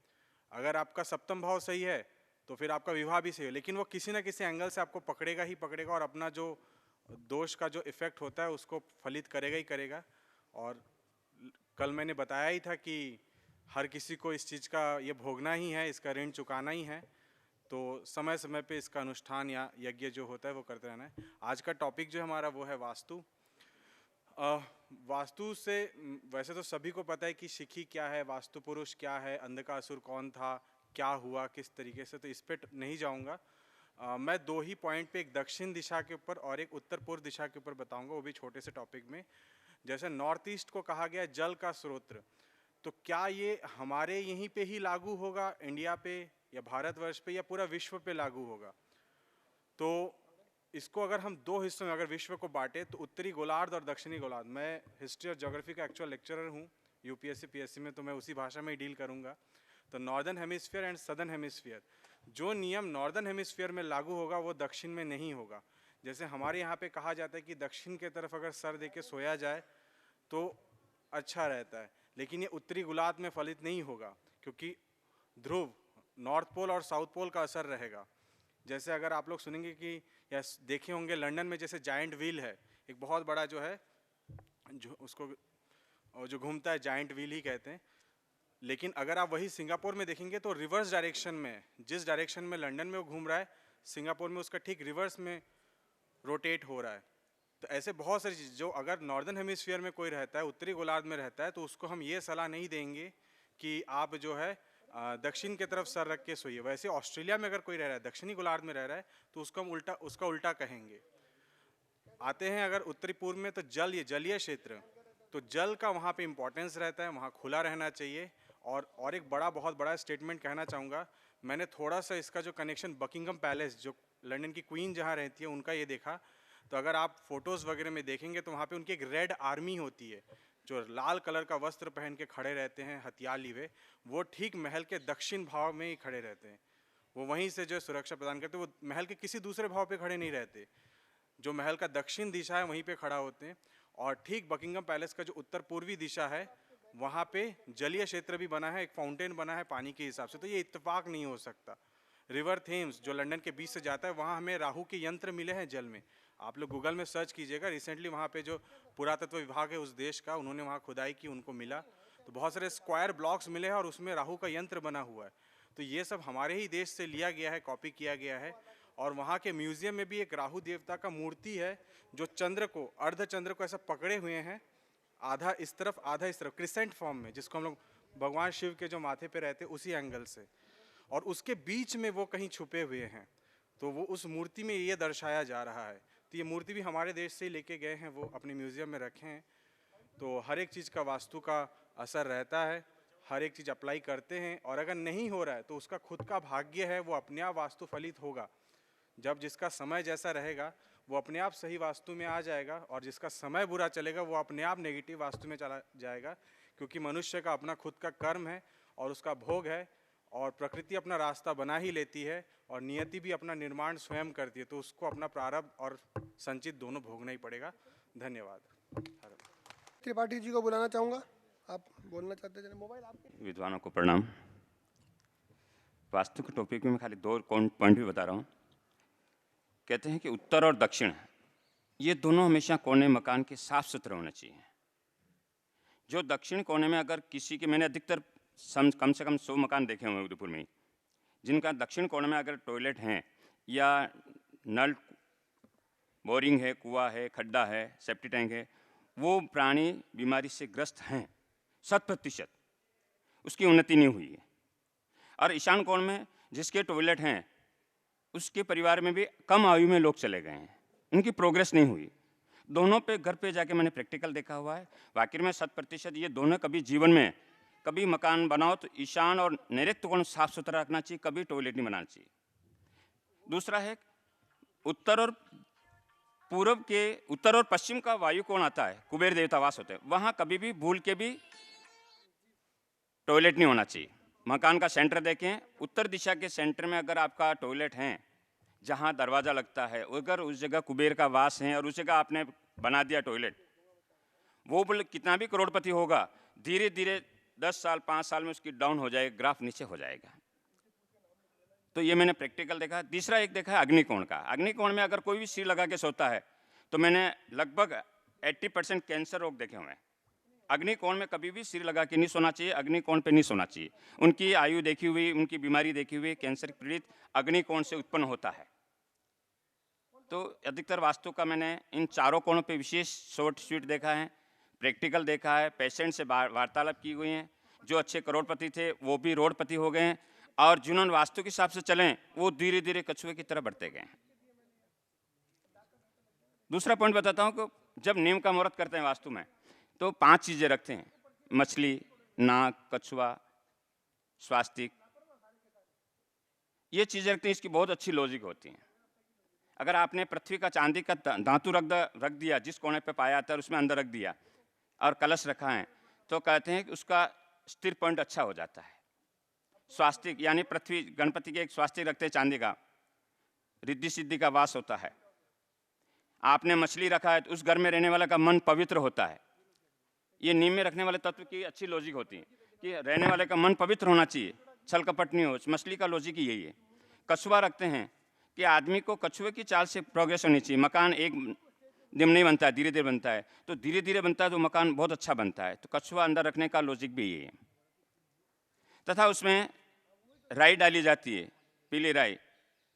अगर आपका सप्तम भाव सही है तो फिर आपका विवाह भी सही है, लेकिन वो किसी ना किसी एंगल से आपको पकड़ेगा ही पकड़ेगा, और अपना जो दोष का जो इफेक्ट होता है उसको फलित करेगा ही करेगा। और कल मैंने बताया ही था कि हर किसी को इस चीज़ का ये भोगना ही है, इसका ऋण चुकाना ही है, तो समय समय पे इसका अनुष्ठान या यज्ञ जो होता है वो करते रहना है। आज का टॉपिक जो हमारा वो है वास्तु। वास्तु से वैसे तो सभी को पता है कि शिखी क्या है, वास्तु पुरुष क्या है, अंधकासुर कौन था, क्या हुआ किस तरीके से, तो इस पर नहीं जाऊंगा। मैं 2 ही पॉइंट पे, एक दक्षिण दिशा के ऊपर और एक उत्तर पूर्व दिशा के ऊपर बताऊंगा, वो भी छोटे से टॉपिक में। जैसे नॉर्थ ईस्ट को कहा गया जल का स्रोत, तो क्या ये हमारे यहीं पे ही लागू होगा, इंडिया पे या भारतवर्ष पे, या पूरा विश्व पे लागू होगा? तो इसको अगर हम 2 हिस्सों में अगर विश्व को बांटे तो उत्तरी गोलार्ध और दक्षिणी गोलार्ध। मैं हिस्ट्री और ज्योग्राफी का एक्चुअल लेक्चरर हूँ, यूपीएससी पीएससी में तो मैं उसी भाषा में ही डील करूँगा। तो northern hemisphere and southern hemisphere, जो नियम नॉर्दर्न हेमिस्फीयर में लागू होगा वो दक्षिण में नहीं होगा। जैसे हमारे यहाँ पे कहा जाता है कि दक्षिण के तरफ अगर सर दे के सोया जाए तो अच्छा रहता है, लेकिन ये उत्तरी गोलार्ध में फलित नहीं होगा, क्योंकि ध्रुव नॉर्थ पोल और साउथ पोल का असर रहेगा। जैसे अगर आप लोग सुनेंगे कि या देखे होंगे लंदन में जैसे जायंट व्हील है, एक बहुत बड़ा जो है जो उसको जो घूमता है जायंट व्हील ही कहते हैं, लेकिन अगर आप वही सिंगापुर में देखेंगे तो रिवर्स डायरेक्शन में, जिस डायरेक्शन में लंदन में वो घूम रहा है, सिंगापुर में उसका ठीक रिवर्स में रोटेट हो रहा है। तो ऐसे बहुत सारी चीज़, जो अगर नॉर्दर्न हेमिस्फीयर में कोई रहता है, उत्तरी गोलार्ध में रहता है, तो उसको हम ये सलाह नहीं देंगे कि आप जो है दक्षिण की तरफ सर रख के सोइए। वैसे ऑस्ट्रेलिया में अगर कोई रह रहा है, दक्षिणी गोलार्ध में रह रहा है, तो उसको हम उसका उल्टा कहेंगे। आते हैं अगर उत्तरी पूर्व में, तो जलीय क्षेत्र, तो जल का वहाँ पे इम्पोर्टेंस रहता है, वहाँ खुला रहना चाहिए। और एक बहुत बड़ा स्टेटमेंट कहना चाहूँगा, मैंने थोड़ा सा इसका जो कनेक्शन बकिंगम पैलेस, जो लंदन की क्वीन जहाँ रहती है, उनका ये देखा, तो अगर आप फोटोज़ वगैरह में देखेंगे तो वहाँ पे उनकी एक रेड आर्मी होती है, जो लाल कलर का वस्त्र पहन के खड़े रहते हैं, हथियार लिए, वो ठीक महल के दक्षिण भाव में ही खड़े रहते हैं। वो वहीं से जो सुरक्षा प्रदान करते हैं, वो महल के किसी दूसरे भाव पे खड़े नहीं रहते, जो महल का दक्षिण दिशा है वहीं पे खड़ा होते हैं। और ठीक बकिंगम पैलेस का जो उत्तर पूर्वी दिशा है, वहाँ पे जलीय क्षेत्र भी बना है, एक फाउंटेन बना है पानी के हिसाब से। तो ये इत्तेफाक नहीं हो सकता। रिवर थेम्स जो लंदन के बीच से जाता है, वहाँ हमें राहु के यंत्र मिले हैं जल में। आप लोग गूगल में सर्च कीजिएगा, रिसेंटली वहाँ पे जो पुरातत्व विभाग है उस देश का, उन्होंने वहाँ खुदाई की, उनको मिला, तो बहुत सारे स्क्वायर ब्लॉक्स मिले हैं और उसमें राहु का यंत्र बना हुआ है। तो ये सब हमारे ही देश से लिया गया है, कॉपी किया गया है। और वहाँ के म्यूजियम में भी एक राहु देवता का मूर्ति है, जो चंद्र को, अर्ध चंद्र को ऐसा पकड़े हुए हैं, आधा इस तरफ आधा इस तरफ, क्रिसेंट फॉर्म में, जिसको हम लोग भगवान शिव के जो माथे पे रहते उसी एंगल से, और उसके बीच में वो कहीं छुपे हुए हैं। तो वो उस मूर्ति में ये दर्शाया जा रहा है। तो ये मूर्ति भी हमारे देश से ही लेके गए हैं, वो अपने म्यूजियम में रखे हैं। तो हर एक चीज़ का वास्तु का असर रहता है, हर एक चीज़ अप्लाई करते हैं, और अगर नहीं हो रहा है तो उसका खुद का भाग्य है, वो अपने आप वास्तु फलित होगा। जब जिसका समय जैसा रहेगा वो अपने आप सही वास्तु में आ जाएगा, और जिसका समय बुरा चलेगा वो अपने आप नेगेटिव वास्तु में चला जाएगा, क्योंकि मनुष्य का अपना खुद का कर्म है और उसका भोग है, और प्रकृति अपना रास्ता बना ही लेती है, और नियति भी अपना निर्माण स्वयं करती है। तो उसको अपना प्रारब्ध और संचित दोनों भोगना ही पड़ेगा। धन्यवाद।
त्रिपाठी जी को बुलाना चाहूँगा, आप बोलना चाहते हैं? मोबाइल आपके।
विद्वानों को प्रणाम। वास्तु के टॉपिक में मैं खाली 2 पॉइंट भी बता रहा हूँ। कहते हैं कि उत्तर और दक्षिण, ये दोनों हमेशा कोने मकान के साफ सुथरे होने चाहिए। जो दक्षिण कोने में अगर किसी के, मैंने अधिकतर कम से कम 100 मकान देखे हुए उदयपुर में, जिनका दक्षिण कोने में अगर टॉयलेट है या नल, बोरिंग है, कुआं है, खड्डा है, सेप्टी टैंक है, वो प्राणी बीमारी से ग्रस्त हैं 100%, उसकी उन्नति नहीं हुई है। और ईशान कोण में जिसके टॉयलेट हैं, उसके परिवार में भी कम आयु में लोग चले गए हैं, उनकी प्रोग्रेस नहीं हुई। दोनों पे घर पे जाके मैंने प्रैक्टिकल देखा हुआ है, वाकई में 100% ये दोनों कभी जीवन में, कभी मकान बनाओ तो ईशान और नैऋत्य कोण साफ सुथरा रखना चाहिए, कभी टॉयलेट नहीं बनाना चाहिए। दूसरा है उत्तर और पूर्व के, उत्तर और पश्चिम का वायु कोण आता है, कुबेर देवता वास होते हैं, वहाँ कभी भी भूल के भी टॉयलेट नहीं होना चाहिए। मकान का सेंटर देखें, उत्तर दिशा के सेंटर में अगर आपका टॉयलेट है, जहाँ दरवाज़ा लगता है, अगर उस जगह कुबेर का वास है और उस जगह आपने बना दिया टॉयलेट, वो बोले कितना भी करोड़पति होगा, धीरे धीरे 10 साल 5 साल में उसकी डाउन हो जाएगा, ग्राफ नीचे हो जाएगा। तो ये मैंने प्रैक्टिकल देखा। तीसरा एक देखा है अग्निकोण का। अग्निकोण में अगर कोई भी सिर लगा के सोता है, तो मैंने लगभग 80% कैंसर रोग देखे हुए हैं। अग्निकोण में कभी भी सिर लगा के नहीं सोना चाहिए, अग्निकोण पे नहीं सोना चाहिए। उनकी आयु देखी हुई, उनकी बीमारी देखी हुई, कैंसर पीड़ित अग्निकोण से उत्पन्न होता है। तो अधिकतर वास्तु का मैंने इन चारों कोणों पे विशेष शॉर्ट स्वीट देखा है, प्रैक्टिकल देखा है, पेशेंट से वार्तालाप की हुई हैं। जो अच्छे करोड़पति थे वो भी रोडपति हो गए हैं, और जिन्होंने वास्तु के हिसाब से चलें वो धीरे धीरे कछुए की तरह बढ़ते गए हैं। दूसरा पॉइंट बताता हूँ कि जब नीम का मुहूर्त करते हैं वास्तु में, तो 5 चीज़ें रखते हैं, मछली, नाग, कछुआ, स्वास्तिक, ये चीज़ें रखते हैं। इसकी बहुत अच्छी लॉजिक होती है। अगर आपने पृथ्वी का चांदी का धातु रख दिया, जिस कोने पे पाया था उसमें अंदर रख दिया, और कलश रखा है, तो कहते हैं कि उसका स्थिर पॉइंट अच्छा हो जाता है। स्वास्तिक यानी पृथ्वी गणपति के एक स्वास्तिक रखते हैं चांदी का, रिद्धि सिद्धि का वास होता है। आपने मछली रखा है तो उस घर में रहने वाला का मन पवित्र होता है। ये नींव में रखने वाले तत्व की अच्छी लॉजिक होती है कि रहने वाले का मन पवित्र होना चाहिए, छल कपट नहीं हो। मछली का लॉजिक ही यही है। कछुआ रखते हैं कि आदमी को कछुए की चाल से प्रोग्रेस होनी चाहिए। मकान एक दिन नहीं बनता है, धीरे धीरे बनता है, तो धीरे धीरे बनता है तो मकान बहुत अच्छा बनता है। तो कछुआ अंदर रखने का लॉजिक भी यही है। तथा उसमें राई डाली जाती है, पीली राई,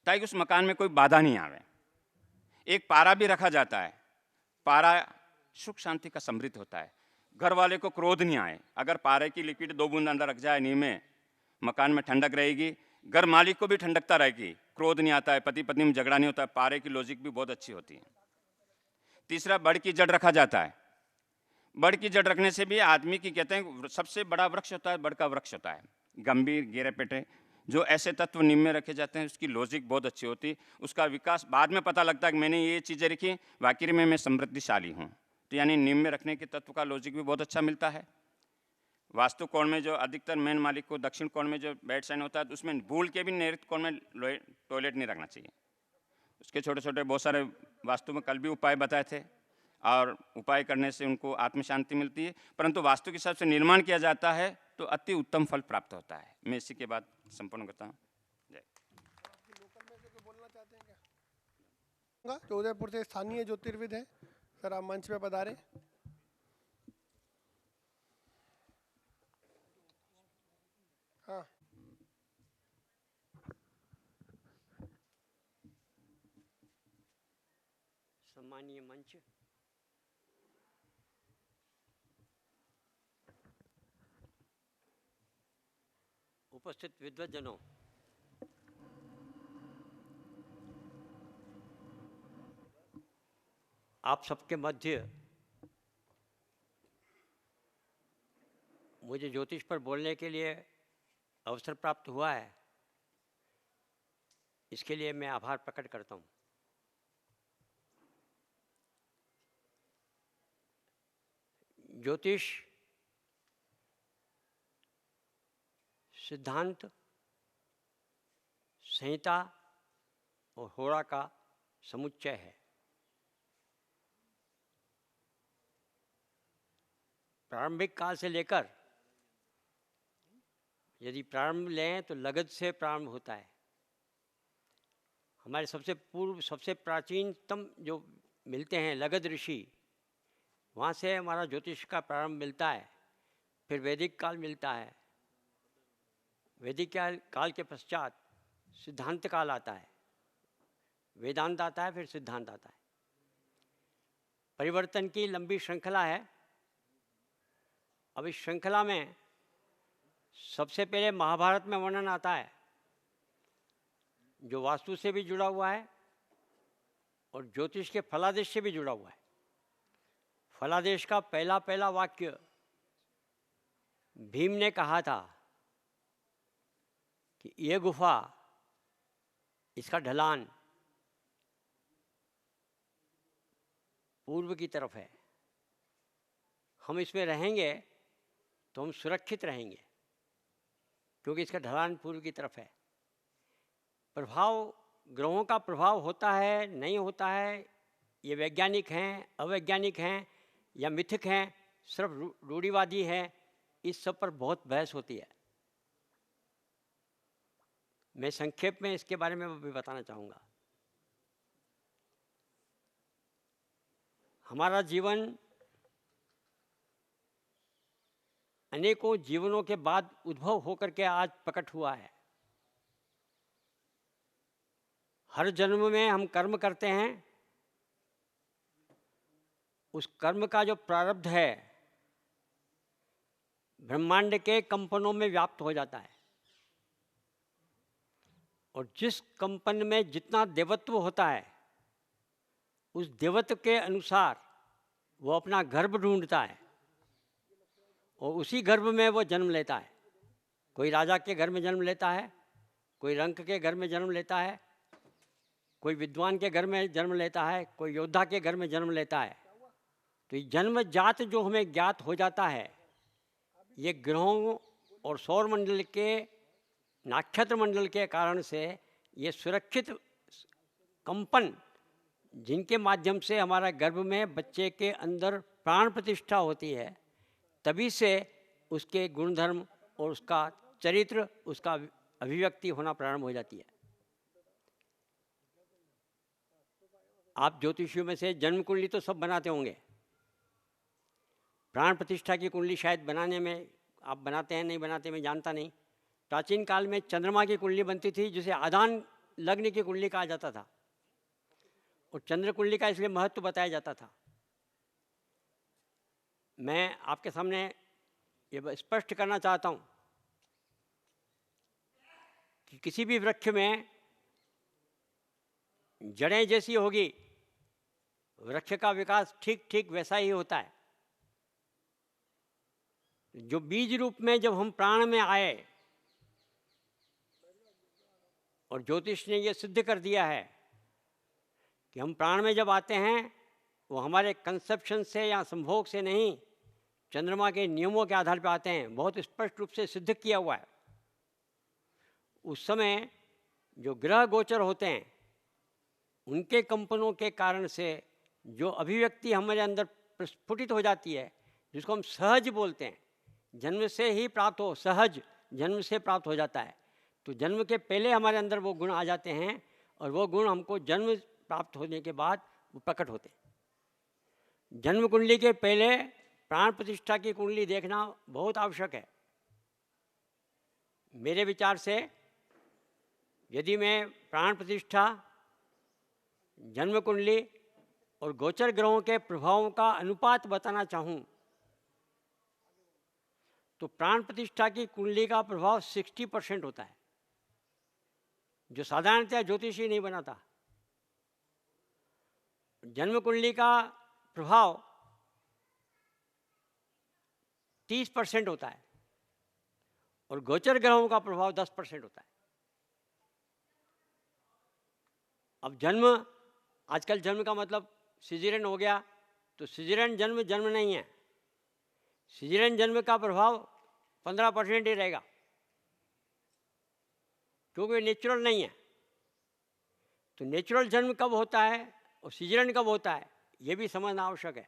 ताकि उस मकान में कोई बाधा नहीं आवे। एक पारा भी रखा जाता है। पारा सुख शांति का समृद्ध होता है, घर वाले को क्रोध नहीं आए। अगर पारे की लिक्विड 2 बूंद अंदर रख जाए नींव में, मकान में ठंडक रहेगी, घर मालिक को भी ठंडकता रहेगी, क्रोध नहीं आता है, पति पत्नी में झगड़ा नहीं होता है। पारे की लॉजिक भी बहुत अच्छी होती है। तीसरा, बड़ की जड़ रखा जाता है। बड़ की जड़ रखने से भी आदमी की कहते हैं सबसे बड़ा वृक्ष होता है, बड़ का वृक्ष होता है। गंभीर गेरे पेटे जो ऐसे तत्व नींव में रखे जाते हैं उसकी लॉजिक बहुत अच्छी होती है। उसका विकास बाद में पता लगता है कि मैंने ये चीज़ें रखी, वाकई में मैं समृद्धिशाली हूँ। तो यानी नींव में रखने के तत्व का लॉजिक भी बहुत अच्छा मिलता है। वास्तु कोण में जो अधिकतर मेन मालिक को दक्षिण कोण में जो बेड साइन होता है तो उसमें भूल के भी नैऋत्य कोण में टॉयलेट नहीं रखना चाहिए। उसके छोटे छोटे बहुत सारे वास्तु में कल भी उपाय बताए थे और उपाय करने से उनको आत्म शांति मिलती है। परंतु वास्तु के हिसाब से निर्माण किया जाता है तो अति उत्तम फल प्राप्त होता है। मैं इसी के बाद संपूर्ण करता हूँ। जय।
तो उदयपुर से स्थानीय ज्योतिर्विद है सर, आप मंच पे पधारे। हाँ,
सम्मानीय मंच, उपस्थित विद्वज्जनों, आप सबके मध्य मुझे ज्योतिष पर बोलने के लिए अवसर प्राप्त हुआ है, इसके लिए मैं आभार प्रकट करता हूँ। ज्योतिष सिद्धांत, संहिता और होरा का समुच्चय है। प्रारंभिक काल से लेकर यदि प्रारंभ लें तो लगध से प्रारंभ होता है। हमारे सबसे पूर्व सबसे प्राचीनतम जो मिलते हैं लगध ऋषि, वहाँ से हमारा ज्योतिष का प्रारंभ मिलता है। फिर वैदिक काल मिलता है, वैदिक काल के पश्चात सिद्धांत काल आता है, वेदांत आता है, फिर सिद्धांत आता है। परिवर्तन की लंबी श्रृंखला है। अब इस श्रृंखला में सबसे पहले महाभारत में वर्णन आता है जो वास्तु से भी जुड़ा हुआ है और ज्योतिष के फलादेश से भी जुड़ा हुआ है। फलादेश का पहला वाक्य भीम ने कहा था कि ये गुफा, इसका ढलान पूर्व की तरफ है, हम इसमें रहेंगे तो हम सुरक्षित रहेंगे क्योंकि इसका ढलान पूर्व की तरफ है। प्रभाव, ग्रहों का प्रभाव होता है नहीं होता है, ये वैज्ञानिक हैं, अवैज्ञानिक हैं या मिथक हैं, सिर्फ रूढ़िवादी हैं, इस सब पर बहुत बहस होती है। मैं संक्षेप में इसके बारे में भी बताना चाहूँगा। हमारा जीवन अनेकों जीवनों के बाद उद्भव होकर के आज प्रकट हुआ है। हर जन्म में हम कर्म करते हैं, उस कर्म का जो प्रारब्ध है ब्रह्मांड के कंपनों में व्याप्त हो जाता है और जिस कंपन में जितना देवत्व होता है उस देवत्व के अनुसार वो अपना गर्भ ढूंढता है और उसी गर्भ में वो जन्म लेता है। कोई राजा के घर में जन्म लेता है, कोई रंक के घर में जन्म लेता है, कोई विद्वान के घर में जन्म लेता है, कोई योद्धा के घर में जन्म लेता है। तो ये जन्म जात जो हमें ज्ञात हो जाता है ये ग्रहों और सौर मंडल के नक्षत्र मंडल के कारण से ये सुरक्षित कंपन जिनके माध्यम से हमारा गर्भ में बच्चे के अंदर प्राण प्रतिष्ठा होती है, तभी से उसके गुणधर्म और उसका चरित्र, उसका अभिव्यक्ति होना प्रारंभ हो जाती है। आप ज्योतिषियों में से जन्म कुंडली तो सब बनाते होंगे, प्राण प्रतिष्ठा की कुंडली शायद बनाने में आप बनाते हैं नहीं बनाते मैं जानता नहीं। प्राचीन काल में चंद्रमा की कुंडली बनती थी जिसे आदान लग्न की कुंडली कहा जाता था, और चंद्र कुंडली का इसलिए महत्व बताया जाता था। मैं आपके सामने ये स्पष्ट करना चाहता हूँ कि किसी भी वृक्ष में जड़ें जैसी होगी, वृक्ष का विकास ठीक ठीक वैसा ही होता है। जो बीज रूप में जब हम प्राण में आए, और ज्योतिष ने ये सिद्ध कर दिया है कि हम प्राण में जब आते हैं वो हमारे कंसेप्शन से या संभोग से नहीं, चंद्रमा के नियमों के आधार पर आते हैं। बहुत स्पष्ट रूप से सिद्ध किया हुआ है। उस समय जो ग्रह गोचर होते हैं उनके कंपनों के कारण से जो अभिव्यक्ति हमारे अंदर प्रस्फुटित हो जाती है, जिसको हम सहज बोलते हैं, जन्म से ही प्राप्त हो, सहज जन्म से प्राप्त हो जाता है। तो जन्म के पहले हमारे अंदर वो गुण आ जाते हैं, और वो गुण हमको जन्म प्राप्त होने के बाद वो प्रकट होते हैं। जन्म कुंडली के पहले प्राण प्रतिष्ठा की कुंडली देखना बहुत आवश्यक है। मेरे विचार से यदि मैं प्राण प्रतिष्ठा, जन्म कुंडली और गोचर ग्रहों के प्रभावों का अनुपात बताना चाहूँ तो प्राण प्रतिष्ठा की कुंडली का प्रभाव 60% होता है, जो साधारणतः ज्योतिषी नहीं बनाता। जन्म कुंडली का प्रभाव 30% होता है, और गोचर ग्रहों का प्रभाव 10% होता है। अब जन्म, आजकल जन्म का मतलब सिजेरियन हो गया, तो सिजेरियन जन्म जन्म नहीं है। सिजेरियन जन्म का प्रभाव 15% ही रहेगा, क्योंकि नेचुरल नहीं है। तो नेचुरल जन्म कब होता है और सिजेरियन कब होता है, ये भी समझना आवश्यक है।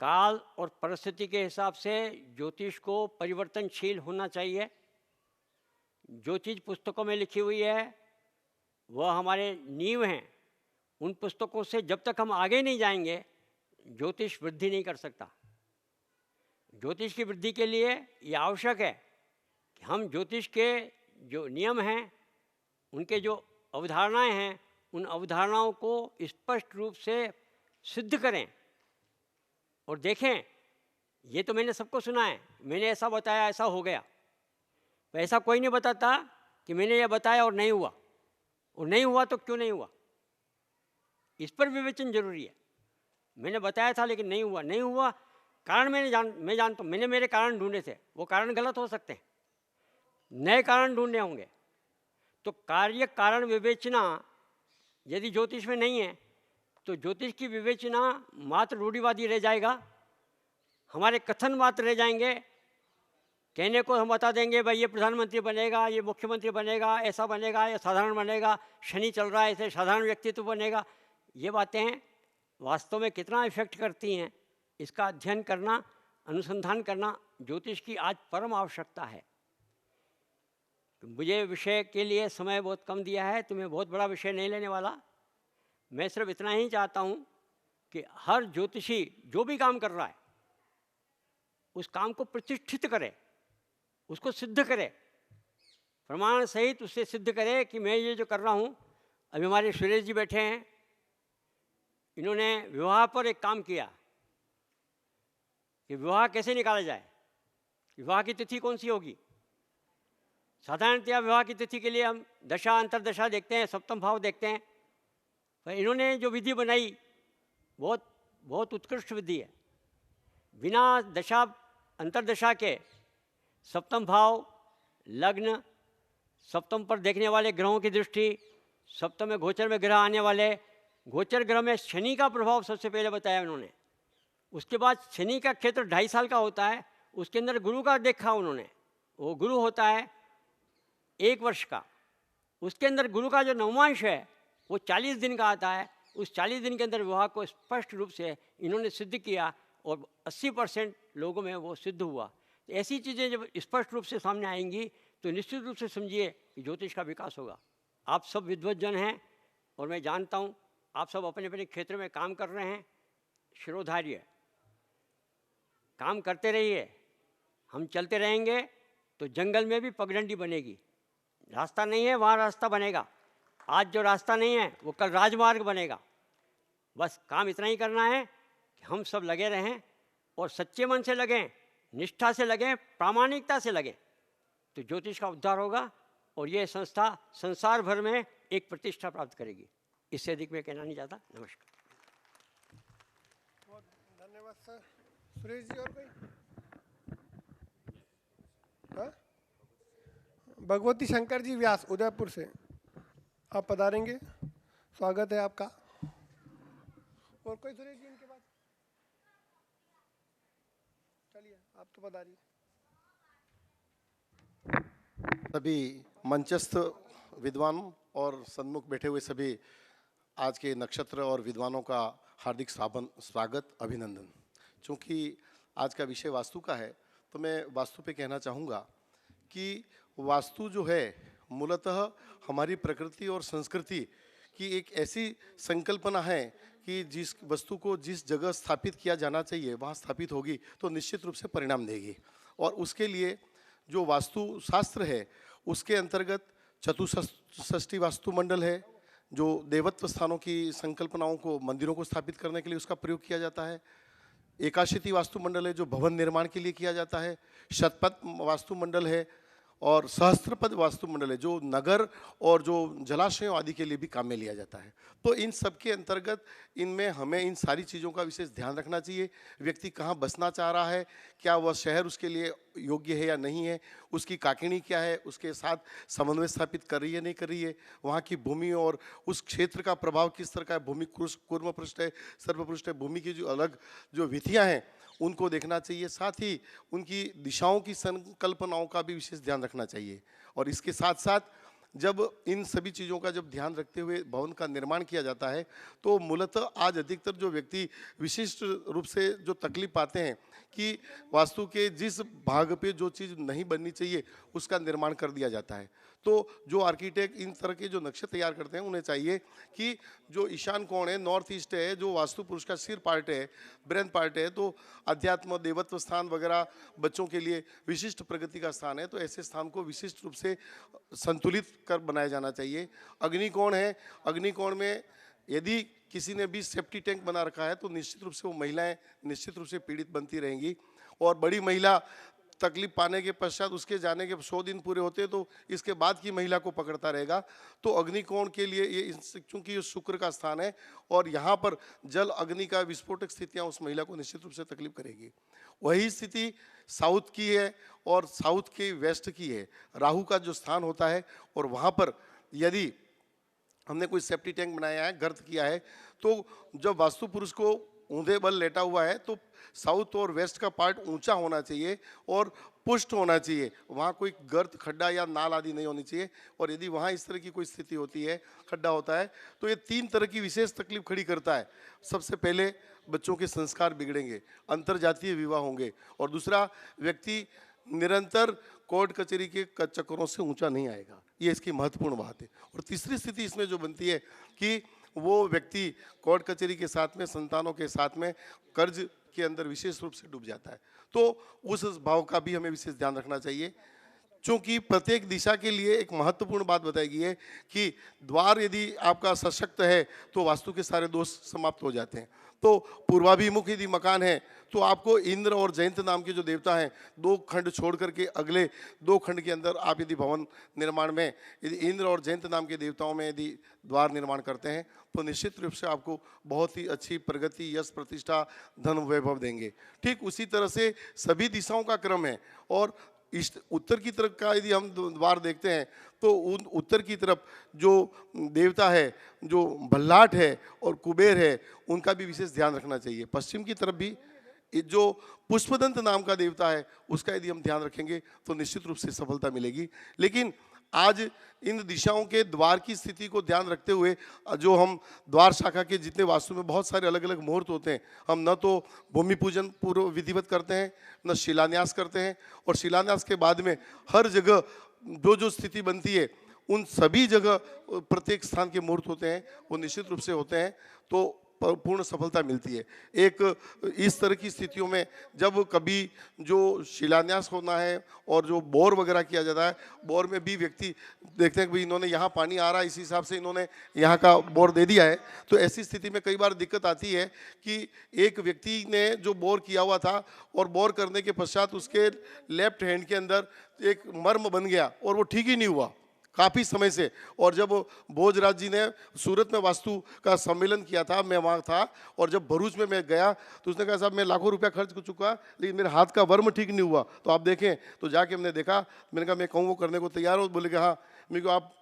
काल और परिस्थिति के हिसाब से ज्योतिष को परिवर्तनशील होना चाहिए। जो चीज़ पुस्तकों में लिखी हुई है वह हमारे नींव हैं। उन पुस्तकों से जब तक हम आगे नहीं जाएंगे, ज्योतिष वृद्धि नहीं कर सकता। ज्योतिष की वृद्धि के लिए ये आवश्यक है कि हम ज्योतिष के जो नियम हैं, उनके जो अवधारणाएं हैं, उन अवधारणाओं को स्पष्ट रूप से सिद्ध करें और देखें। ये तो मैंने सबको सुना है, मैंने ऐसा बताया ऐसा हो गया। तो ऐसा कोई नहीं बताता कि मैंने ये बताया और नहीं हुआ, और नहीं हुआ तो क्यों नहीं हुआ, इस पर विवेचन जरूरी है। मैंने बताया था लेकिन नहीं हुआ, नहीं हुआ कारण मैं जानता हूँ, मैंने मेरे कारण ढूंढे थे, वो कारण गलत हो सकते हैं, नए कारण ढूंढने होंगे। तो कार्य कारण विवेचना यदि ज्योतिष में नहीं है तो ज्योतिष की विवेचना मात्र रूढ़िवादी रह जाएगा, हमारे कथन मात्र रह जाएंगे। कहने को हम बता देंगे भाई ये प्रधानमंत्री बनेगा, ये मुख्यमंत्री बनेगा, ऐसा बनेगा, ये साधारण बनेगा, शनि चल रहा है ऐसे साधारण व्यक्तित्व बनेगा। ये बातें वास्तव में कितना इफेक्ट करती हैं, इसका अध्ययन करना, अनुसंधान करना ज्योतिष की आज परम आवश्यकता है। मुझे विषय के लिए समय बहुत कम दिया है, तो मैं बहुत बड़ा विषय नहीं लेने वाला। मैं सिर्फ इतना ही चाहता हूँ कि हर ज्योतिषी जो भी काम कर रहा है उस काम को प्रतिष्ठित करे, उसको सिद्ध करे, प्रमाण सहित उससे सिद्ध करे कि मैं ये जो कर रहा हूँ। अभी हमारे सुरेश जी बैठे हैं, इन्होंने विवाह पर एक काम किया कि विवाह कैसे निकाला जाए, विवाह की तिथि कौन सी होगी। साधारणतया विवाह की तिथि के लिए हम दशा अंतरदशा देखते हैं, सप्तम भाव देखते हैं, पर इन्होंने जो विधि बनाई बहुत बहुत उत्कृष्ट विधि है। बिना दशा अंतरदशा के सप्तम भाव, लग्न, सप्तम पर देखने वाले ग्रहों की दृष्टि, सप्तम में गोचर में ग्रह आने वाले, गोचर ग्रह में शनि का प्रभाव सबसे पहले बताया उन्होंने। उसके बाद शनि का क्षेत्र 2.5 साल का होता है, उसके अंदर गुरु का देखा उन्होंने, वो गुरु होता है 1 वर्ष का। उसके अंदर गुरु का जो नवमांश है वो 40 दिन का आता है। उस 40 दिन के अंदर विवाह को स्पष्ट रूप से इन्होंने सिद्ध किया और 80% लोगों में वो सिद्ध हुआ। तो ऐसी चीज़ें जब स्पष्ट रूप से सामने आएंगी तो निश्चित रूप से समझिए कि ज्योतिष का विकास होगा। आप सब विद्वत जन हैं और मैं जानता हूँ आप सब अपने अपने क्षेत्र में काम कर रहे हैं। शिरोधार्य काम करते रहिए, हम चलते रहेंगे तो जंगल में भी पगडंडी बनेगी। रास्ता नहीं है वहाँ रास्ता बनेगा, आज जो रास्ता नहीं है वो कल राजमार्ग बनेगा। बस काम इतना ही करना है कि हम सब लगे रहें और सच्चे मन से लगें, निष्ठा से लगें, प्रामाणिकता से लगें, तो ज्योतिष का उद्धार होगा और ये संस्था संसार भर में एक प्रतिष्ठा प्राप्त करेगी। इससे अधिक मैं कहना नहीं चाहता। नमस्कार।
बहुत धन्यवाद सर। सुरेश जी और कोई? हाँ? भगवती शंकर जी व्यास उदयपुर से आप पधारेंगे, स्वागत है आपका। और कोई सुरेश जी इनके बाद? चलिए आप तो पधारिए।
सभी मंचस्थ विद्वान और सन्मुख बैठे हुए सभी आज के नक्षत्र और विद्वानों का हार्दिक स्वागत, अभिनंदन। चूँकि आज का विषय वास्तु का है तो मैं वास्तु पे कहना चाहूँगा कि वास्तु जो है मूलतः हमारी प्रकृति और संस्कृति की एक ऐसी संकल्पना है कि जिस वस्तु को जिस जगह स्थापित किया जाना चाहिए वहाँ स्थापित होगी तो निश्चित रूप से परिणाम देगी। और उसके लिए जो वास्तु शास्त्र है उसके अंतर्गत चतुष्षष्ठी वास्तु मंडल है, जो देवत्व स्थानों की संकल्पनाओं को, मंदिरों को स्थापित करने के लिए उसका प्रयोग किया जाता है। एकाशीति वास्तु मंडल है जो भवन निर्माण के लिए किया जाता है। शतपथ वास्तु मंडल है और सहस्त्रपद वास्तु मंडल है जो नगर और जो जलाशयों आदि के लिए भी काम में लिया जाता है। तो इन सब के अंतर्गत इनमें हमें इन सारी चीज़ों का विशेष ध्यान रखना चाहिए। व्यक्ति कहाँ बसना चाह रहा है, क्या वह शहर उसके लिए योग्य है या नहीं है, उसकी काकिणी क्या है, उसके साथ समन्वय स्थापित कर रही है नहीं कर रही है, वहाँ की भूमि और उस क्षेत्र का प्रभाव किस तरह का है, भूमि कूर्म पृष्ठ है, सर्वपृष्ठ है, भूमि की जो अलग जो विधियाँ हैं उनको देखना चाहिए। साथ ही उनकी दिशाओं की संकल्पनाओं का भी विशेष ध्यान रखना चाहिए। और इसके साथ साथ जब इन सभी चीज़ों का जब ध्यान रखते हुए भवन का निर्माण किया जाता है तो मूलतः आज अधिकतर जो व्यक्ति विशिष्ट रूप से जो तकलीफ पाते हैं कि वास्तु के जिस भाग पे जो चीज़ नहीं बननी चाहिए उसका निर्माण कर दिया जाता है। तो जो आर्किटेक्ट इन तरह के जो नक्शे तैयार करते हैं उन्हें चाहिए कि जो ईशान कोण है, नॉर्थ ईस्ट है, जो वास्तु पुरुष का सिर पार्ट है, ब्रेन पार्ट है, तो अध्यात्म देवत्व स्थान वगैरह बच्चों के लिए विशिष्ट प्रगति का स्थान है, तो ऐसे स्थान को विशिष्ट रूप से संतुलित कर बनाया जाना चाहिए। अग्निकोण है, अग्निकोण में यदि किसी ने भी सेफ्टी टैंक बना रखा है तो निश्चित रूप से वो महिलाएं निश्चित रूप से पीड़ित बनती रहेंगी। और बड़ी महिला तकलीफ पाने के पश्चात उसके जाने के 100 दिन पूरे होते हैं तो इसके बाद की महिला को पकड़ता रहेगा। तो अग्निकोण के लिए ये चूँकि ये शुक्र का स्थान है और यहाँ पर जल अग्नि का विस्फोटक स्थितियाँ उस महिला को निश्चित रूप से तकलीफ करेगी। वही स्थिति साउथ की है और साउथ के वेस्ट की है। राहु का जो स्थान होता है और वहाँ पर यदि हमने कोई सेफ्टी टैंक बनाया है, गर्त किया है, तो जब वास्तु पुरुष को ऊंधे बल लेटा हुआ है तो साउथ और वेस्ट का पार्ट ऊंचा होना चाहिए और पुष्ट होना चाहिए, वहाँ कोई गर्त, खड्डा या नाल आदि नहीं होनी चाहिए। और यदि वहाँ इस तरह की कोई स्थिति होती है, खड्डा होता है, तो ये 3 तरह की विशेष तकलीफ खड़ी करता है। सबसे पहले बच्चों के संस्कार बिगड़ेंगे, अंतरजातीय विवाह होंगे, और दूसरा व्यक्ति निरंतर कोर्ट कचहरी के चक्करों से ऊंचा नहीं आएगा। ये इसकी महत्वपूर्ण बात है। और तीसरी स्थिति इसमें जो बनती है कि वो व्यक्ति कोर्ट कचहरी के साथ में, संतानों के साथ में कर्ज के अंदर विशेष रूप से डूब जाता है। तो उस भाव का भी हमें विशेष ध्यान रखना चाहिए। चूँकि प्रत्येक दिशा के लिए एक महत्वपूर्ण बात बताई गई है कि द्वार यदि आपका सशक्त है तो वास्तु के सारे दोष समाप्त हो जाते हैं। तो पूर्वाभिमुख यदि मकान है तो आपको इंद्र और जयंत नाम के जो देवता हैं 2 खंड छोड़ करके अगले 2 खंड के अंदर आप यदि भवन निर्माण में यदि इंद्र और जयंत नाम के देवताओं में यदि द्वार निर्माण करते हैं तो निश्चित रूप से आपको बहुत ही अच्छी प्रगति, यश, प्रतिष्ठा, धन, वैभव देंगे। ठीक उसी तरह से सभी दिशाओं का क्रम है। और ईस्ट उत्तर की तरफ का यदि हम द्वार देखते हैं तो उन उत्तर की तरफ जो देवता है, जो भल्लाट है और कुबेर है, उनका भी विशेष ध्यान रखना चाहिए। पश्चिम की तरफ भी ये जो पुष्पदंत नाम का देवता है उसका यदि हम ध्यान रखेंगे तो निश्चित रूप से सफलता मिलेगी। लेकिन आज इन दिशाओं के द्वार की स्थिति को ध्यान रखते हुए जो हम द्वार शाखा के जितने वास्तु में बहुत सारे अलग अलग मुहूर्त होते हैं, हम न तो भूमि पूजन पूर्व विधिवत करते हैं, न शिलान्यास करते हैं, और शिलान्यास के बाद में हर जगह जो जो स्थिति बनती है उन सभी जगह प्रत्येक स्थान के मुहूर्त होते हैं, वो निश्चित रूप से होते हैं, तो पूर्ण सफलता मिलती है। एक इस तरह की स्थितियों में जब कभी जो शिलान्यास होना है और जो बोर वगैरह किया जाता है, बोर में भी व्यक्ति देखते हैं कि भाई इन्होंने यहाँ पानी आ रहा है, इसी हिसाब से इन्होंने यहाँ का बोर दे दिया है, तो ऐसी स्थिति में कई बार दिक्कत आती है कि एक व्यक्ति ने जो बोर किया हुआ था और बोर करने के पश्चात उसके लेफ्ट हैंड के अंदर एक मर्म बन गया और वो ठीक ही नहीं हुआ काफ़ी समय से। और जब भोजराज जी ने सूरत में वास्तु का सम्मेलन किया था, मैं वहाँ था, और जब भरूच में मैं गया तो उसने कहा साहब मैं लाखों रुपया खर्च कर चुका लेकिन मेरे हाथ का वर्म ठीक नहीं हुआ, तो आप देखें। तो जाके हमने देखा, मैंने कहा मैं कहूँ वो करने को तैयार हो, बोले कि हाँ। मेरे को आप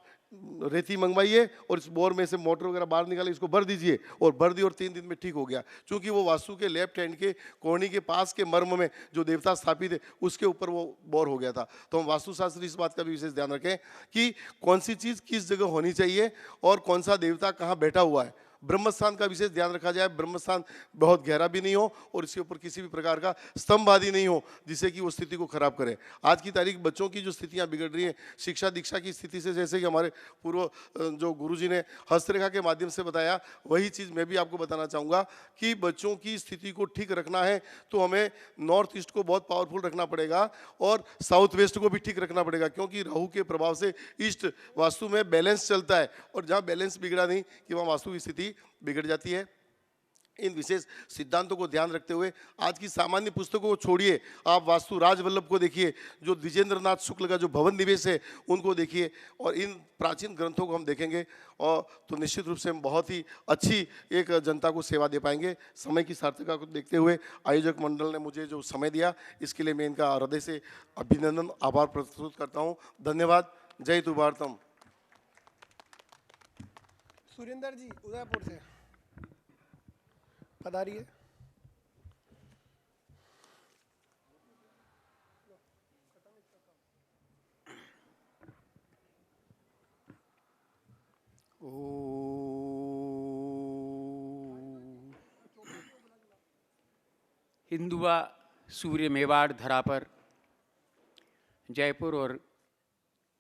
रेती मंगवाइए और इस बोर में से मोटर वगैरह बाहर निकाले, इसको भर दीजिए, और भर दी और 3 दिन में ठीक हो गया। क्योंकि वो वास्तु के लेफ्ट हैंड के कोहनी के पास के मर्म में जो देवता स्थापित है उसके ऊपर वो बोर हो गया था। तो हम वास्तुशास्त्र इस बात का भी विशेष ध्यान रखें कि कौन सी चीज़ किस जगह होनी चाहिए और कौन सा देवता कहाँ बैठा हुआ है। ब्रह्मस्थान का विशेष ध्यान रखा जाए, ब्रह्मस्थान बहुत गहरा भी नहीं हो और इसके ऊपर किसी भी प्रकार का स्तंभ आदि नहीं हो जिससे कि वो स्थिति को खराब करे। आज की तारीख बच्चों की जो स्थितियां बिगड़ रही हैं शिक्षा दीक्षा की स्थिति से, जैसे कि हमारे पूर्व जो गुरुजी ने हस्तरेखा के माध्यम से बताया, वही चीज़ मैं भी आपको बताना चाहूँगा कि बच्चों की स्थिति को ठीक रखना है तो हमें नॉर्थ ईस्ट को बहुत पावरफुल रखना पड़ेगा और साउथ वेस्ट को भी ठीक रखना पड़ेगा, क्योंकि राहु के प्रभाव से ईस्ट वास्तु में बैलेंस चलता है और जहाँ बैलेंस बिगड़ा नहीं कि वहाँ वास्तु की स्थिति बिगड़ जाती है। इन विशेष सिद्धांतों को ध्यान रखते हुए आज की सामान्य पुस्तकों को छोड़िए, आप वास्तु राजवल्लभ को देखिए, जो द्विजेंद्रनाथ शुक्ल का जो भवन निवेश है उनको देखिए, और इन प्राचीन ग्रंथों को हम देखेंगे और तो निश्चित रूप से हम बहुत ही अच्छी एक जनता को सेवा दे पाएंगे। समय की सार्थकता को देखते हुए आयोजक मंडल ने मुझे जो समय दिया इसके लिए मैं इनका हृदय से अभिनंदन आभार प्रस्तुत करता हूँ। धन्यवाद। जय हिंद भारतम।
सुरेंद्र जी उदयपुर से पधारिए।
हिंदुआ सूर्य मेवाड़ धरा पर जयपुर और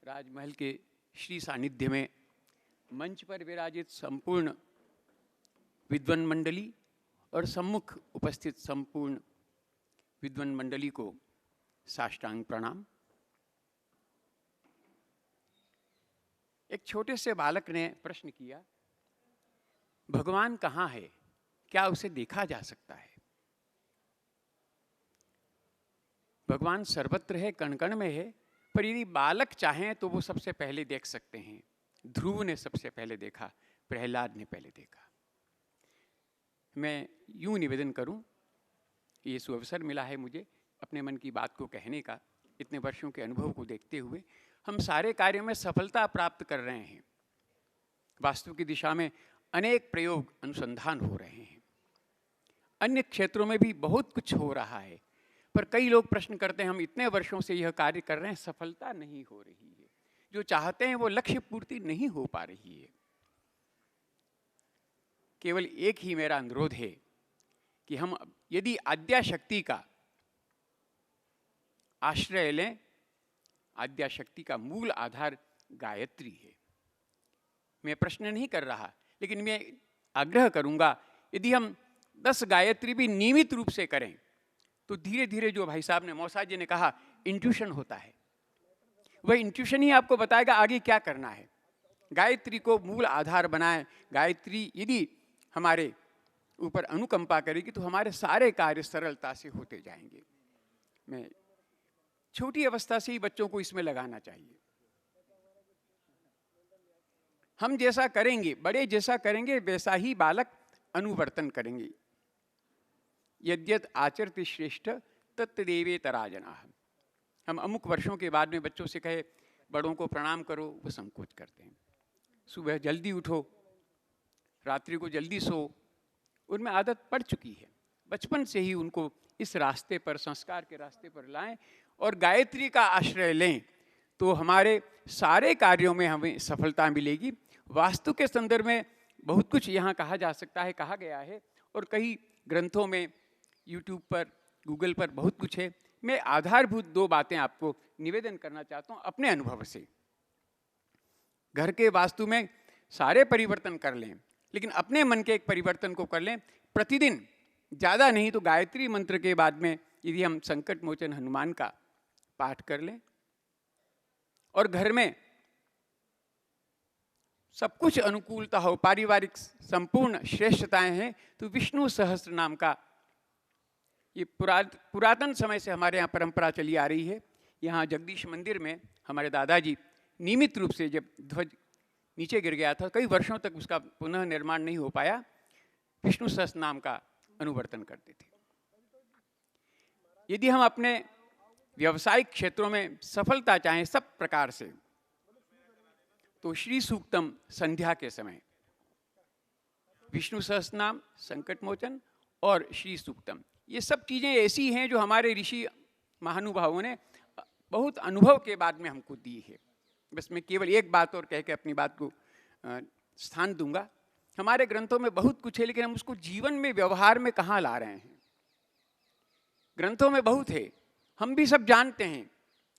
राजमहल के श्री सानिध्य में मंच पर विराजित संपूर्ण विद्वान मंडली और सम्मुख उपस्थित संपूर्ण विद्वान मंडली को साष्टांग प्रणाम। एक छोटे से बालक ने प्रश्न किया, भगवान कहाँ है, क्या उसे देखा जा सकता है? भगवान सर्वत्र है, कण कण में है, पर यदि बालक चाहें तो वो सबसे पहले देख सकते हैं। ध्रुव ने सबसे पहले देखा, प्रहलाद ने पहले देखा। मैं यूं निवेदन करूं, ये सुअवसर मिला है मुझे अपने मन की बात को कहने का, इतने वर्षों के अनुभव को देखते हुए हम सारे कार्यों में सफलता प्राप्त कर रहे हैं। वास्तु की दिशा में अनेक प्रयोग अनुसंधान हो रहे हैं, अन्य क्षेत्रों में भी बहुत कुछ हो रहा है, पर कई लोग प्रश्न करते हैं हम इतने वर्षों से यह कार्य कर रहे हैं, सफलता नहीं हो रही है, जो चाहते हैं वो लक्ष्य पूर्ति नहीं हो पा रही है। केवल एक ही मेरा अनुरोध है कि हम यदि आद्याशक्ति का आश्रय लें, आद्याशक्ति का मूल आधार गायत्री है। मैं प्रश्न नहीं कर रहा, लेकिन मैं आग्रह करूंगा यदि हम 10 गायत्री भी नियमित रूप से करें तो धीरे धीरे, जो भाई साहब ने, मौसा जी ने कहा, इंट्यूशन होता है, वह इंट्यूशन ही आपको बताएगा आगे क्या करना है। गायत्री को मूल आधार बनाएं। गायत्री यदि हमारे ऊपर अनुकंपा करेगी तो हमारे सारे कार्य सरलता से होते जाएंगे। मैं छोटी अवस्था से ही बच्चों को इसमें लगाना चाहिए। हम जैसा करेंगे, बड़े जैसा करेंगे, वैसा ही बालक अनुवर्तन करेंगे। यद्यत आचरति श्रेष्ठ तत्देवेतराजनाः। हम अमुक वर्षों के बाद में बच्चों से कहे बड़ों को प्रणाम करो, वो संकोच करते हैं। सुबह जल्दी उठो, रात्रि को जल्दी सो, उनमें आदत पड़ चुकी है। बचपन से ही उनको इस रास्ते पर, संस्कार के रास्ते पर लाएं और गायत्री का आश्रय लें, तो हमारे सारे कार्यों में हमें सफलता मिलेगी। वास्तु के संदर्भ में बहुत कुछ यहाँ कहा जा सकता है, कहा गया है, और कई ग्रंथों में, यूट्यूब पर, गूगल पर बहुत कुछ है। मैं आधारभूत 2 बातें आपको निवेदन करना चाहता हूँ अपने अनुभव से। घर के वास्तु में सारे परिवर्तन कर लें, लेकिन अपने मन के एक परिवर्तन को कर लें। प्रतिदिन, ज़्यादा नहीं तो गायत्री मंत्र के बाद में यदि हम संकट मोचन हनुमान का पाठ कर लें, और घर में सब कुछ अनुकूलता हो, पारिवारिक संपूर्ण श्रेष्ठताएं हैं, तो विष्णु सहस्त्र नाम का ये पुरातन समय से हमारे यहाँ परंपरा चली आ रही है। यहाँ जगदीश मंदिर में हमारे दादाजी नियमित रूप से, जब ध्वज नीचे गिर गया था, कई वर्षों तक उसका पुनः निर्माण नहीं हो पाया, विष्णु सहस्त्र नाम का अनुवर्तन करते थे। यदि हम अपने व्यावसायिक क्षेत्रों में सफलता चाहें सब प्रकार से, तो श्री सूक्तम संध्या के समय विष्णु सहस्त्रनाम, संकट मोचन और श्री सूक्तम, ये सब चीज़ें ऐसी हैं जो हमारे ऋषि महानुभावों ने बहुत अनुभव के बाद में हमको दी है। बस मैं केवल एक बात और कह के अपनी बात को स्थान दूंगा। हमारे ग्रंथों में बहुत कुछ है, लेकिन हम उसको जीवन में, व्यवहार में कहाँ ला रहे हैं। ग्रंथों में बहुत है, हम भी सब जानते हैं,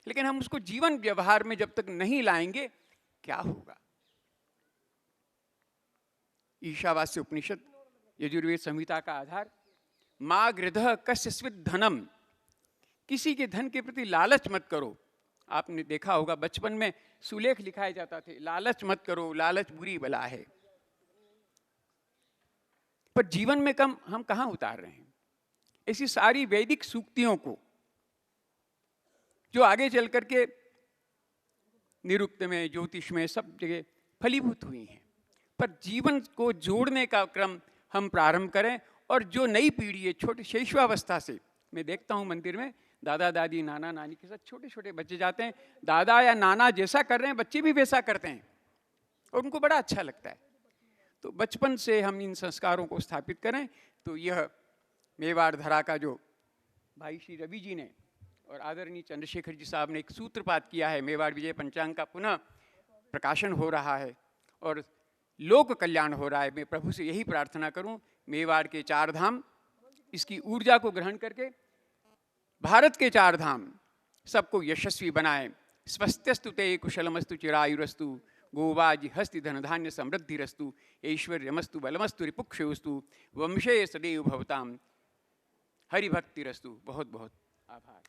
लेकिन हम उसको जीवन व्यवहार में जब तक नहीं लाएंगे, क्या होगा। ईशावास्य उपनिषद यजुर्वेद संहिता का आधार, माँ गृधः कस्यस्वित् धनम, किसी के धन के प्रति लालच मत करो। आपने देखा होगा बचपन में सुलेख लिखाए जाता थे, लालच मत करो, लालच बुरी बला है। पर जीवन में हम कहाँ उतार रहे हैं ऐसी सारी वैदिक सूक्तियों को, जो आगे चल करके निरुक्त में, ज्योतिष में, सब जगह फलीभूत हुई हैं। पर जीवन को जोड़ने का क्रम हम प्रारंभ करें, और जो नई पीढ़ी है, छोटे शैशवावस्था से, मैं देखता हूँ मंदिर में दादा दादी, नाना नानी के साथ छोटे छोटे बच्चे जाते हैं, दादा या नाना जैसा कर रहे हैं बच्चे भी वैसा करते हैं, और उनको बड़ा अच्छा लगता है। तो बचपन से हम इन संस्कारों को स्थापित करें, तो यह मेवाड़ धरा का जो भाई श्री रवि जी ने और आदरणीय चंद्रशेखर जी साहब ने एक सूत्रपात किया है, मेवाड़ विजय पंचांग का पुनः प्रकाशन हो रहा है और लोक कल्याण हो रहा है। मैं प्रभु से यही प्रार्थना करूं, मेवाड़ के 4 धाम इसकी ऊर्जा को ग्रहण करके भारत के 4 धाम सबको यशस्वी बनाए। स्वस्त्यस्तु ते कुशलमस्तु चिरायुरस्तु, गोवाजी हस्ति धन धान्य समृद्धिरस्तु, ऐश्वर्यमस्तु बलमस्तु रिपुक्षयोस्तु, वंशे सदैव भवताम हरिभक्तिरस्तु। बहुत बहुत आभार।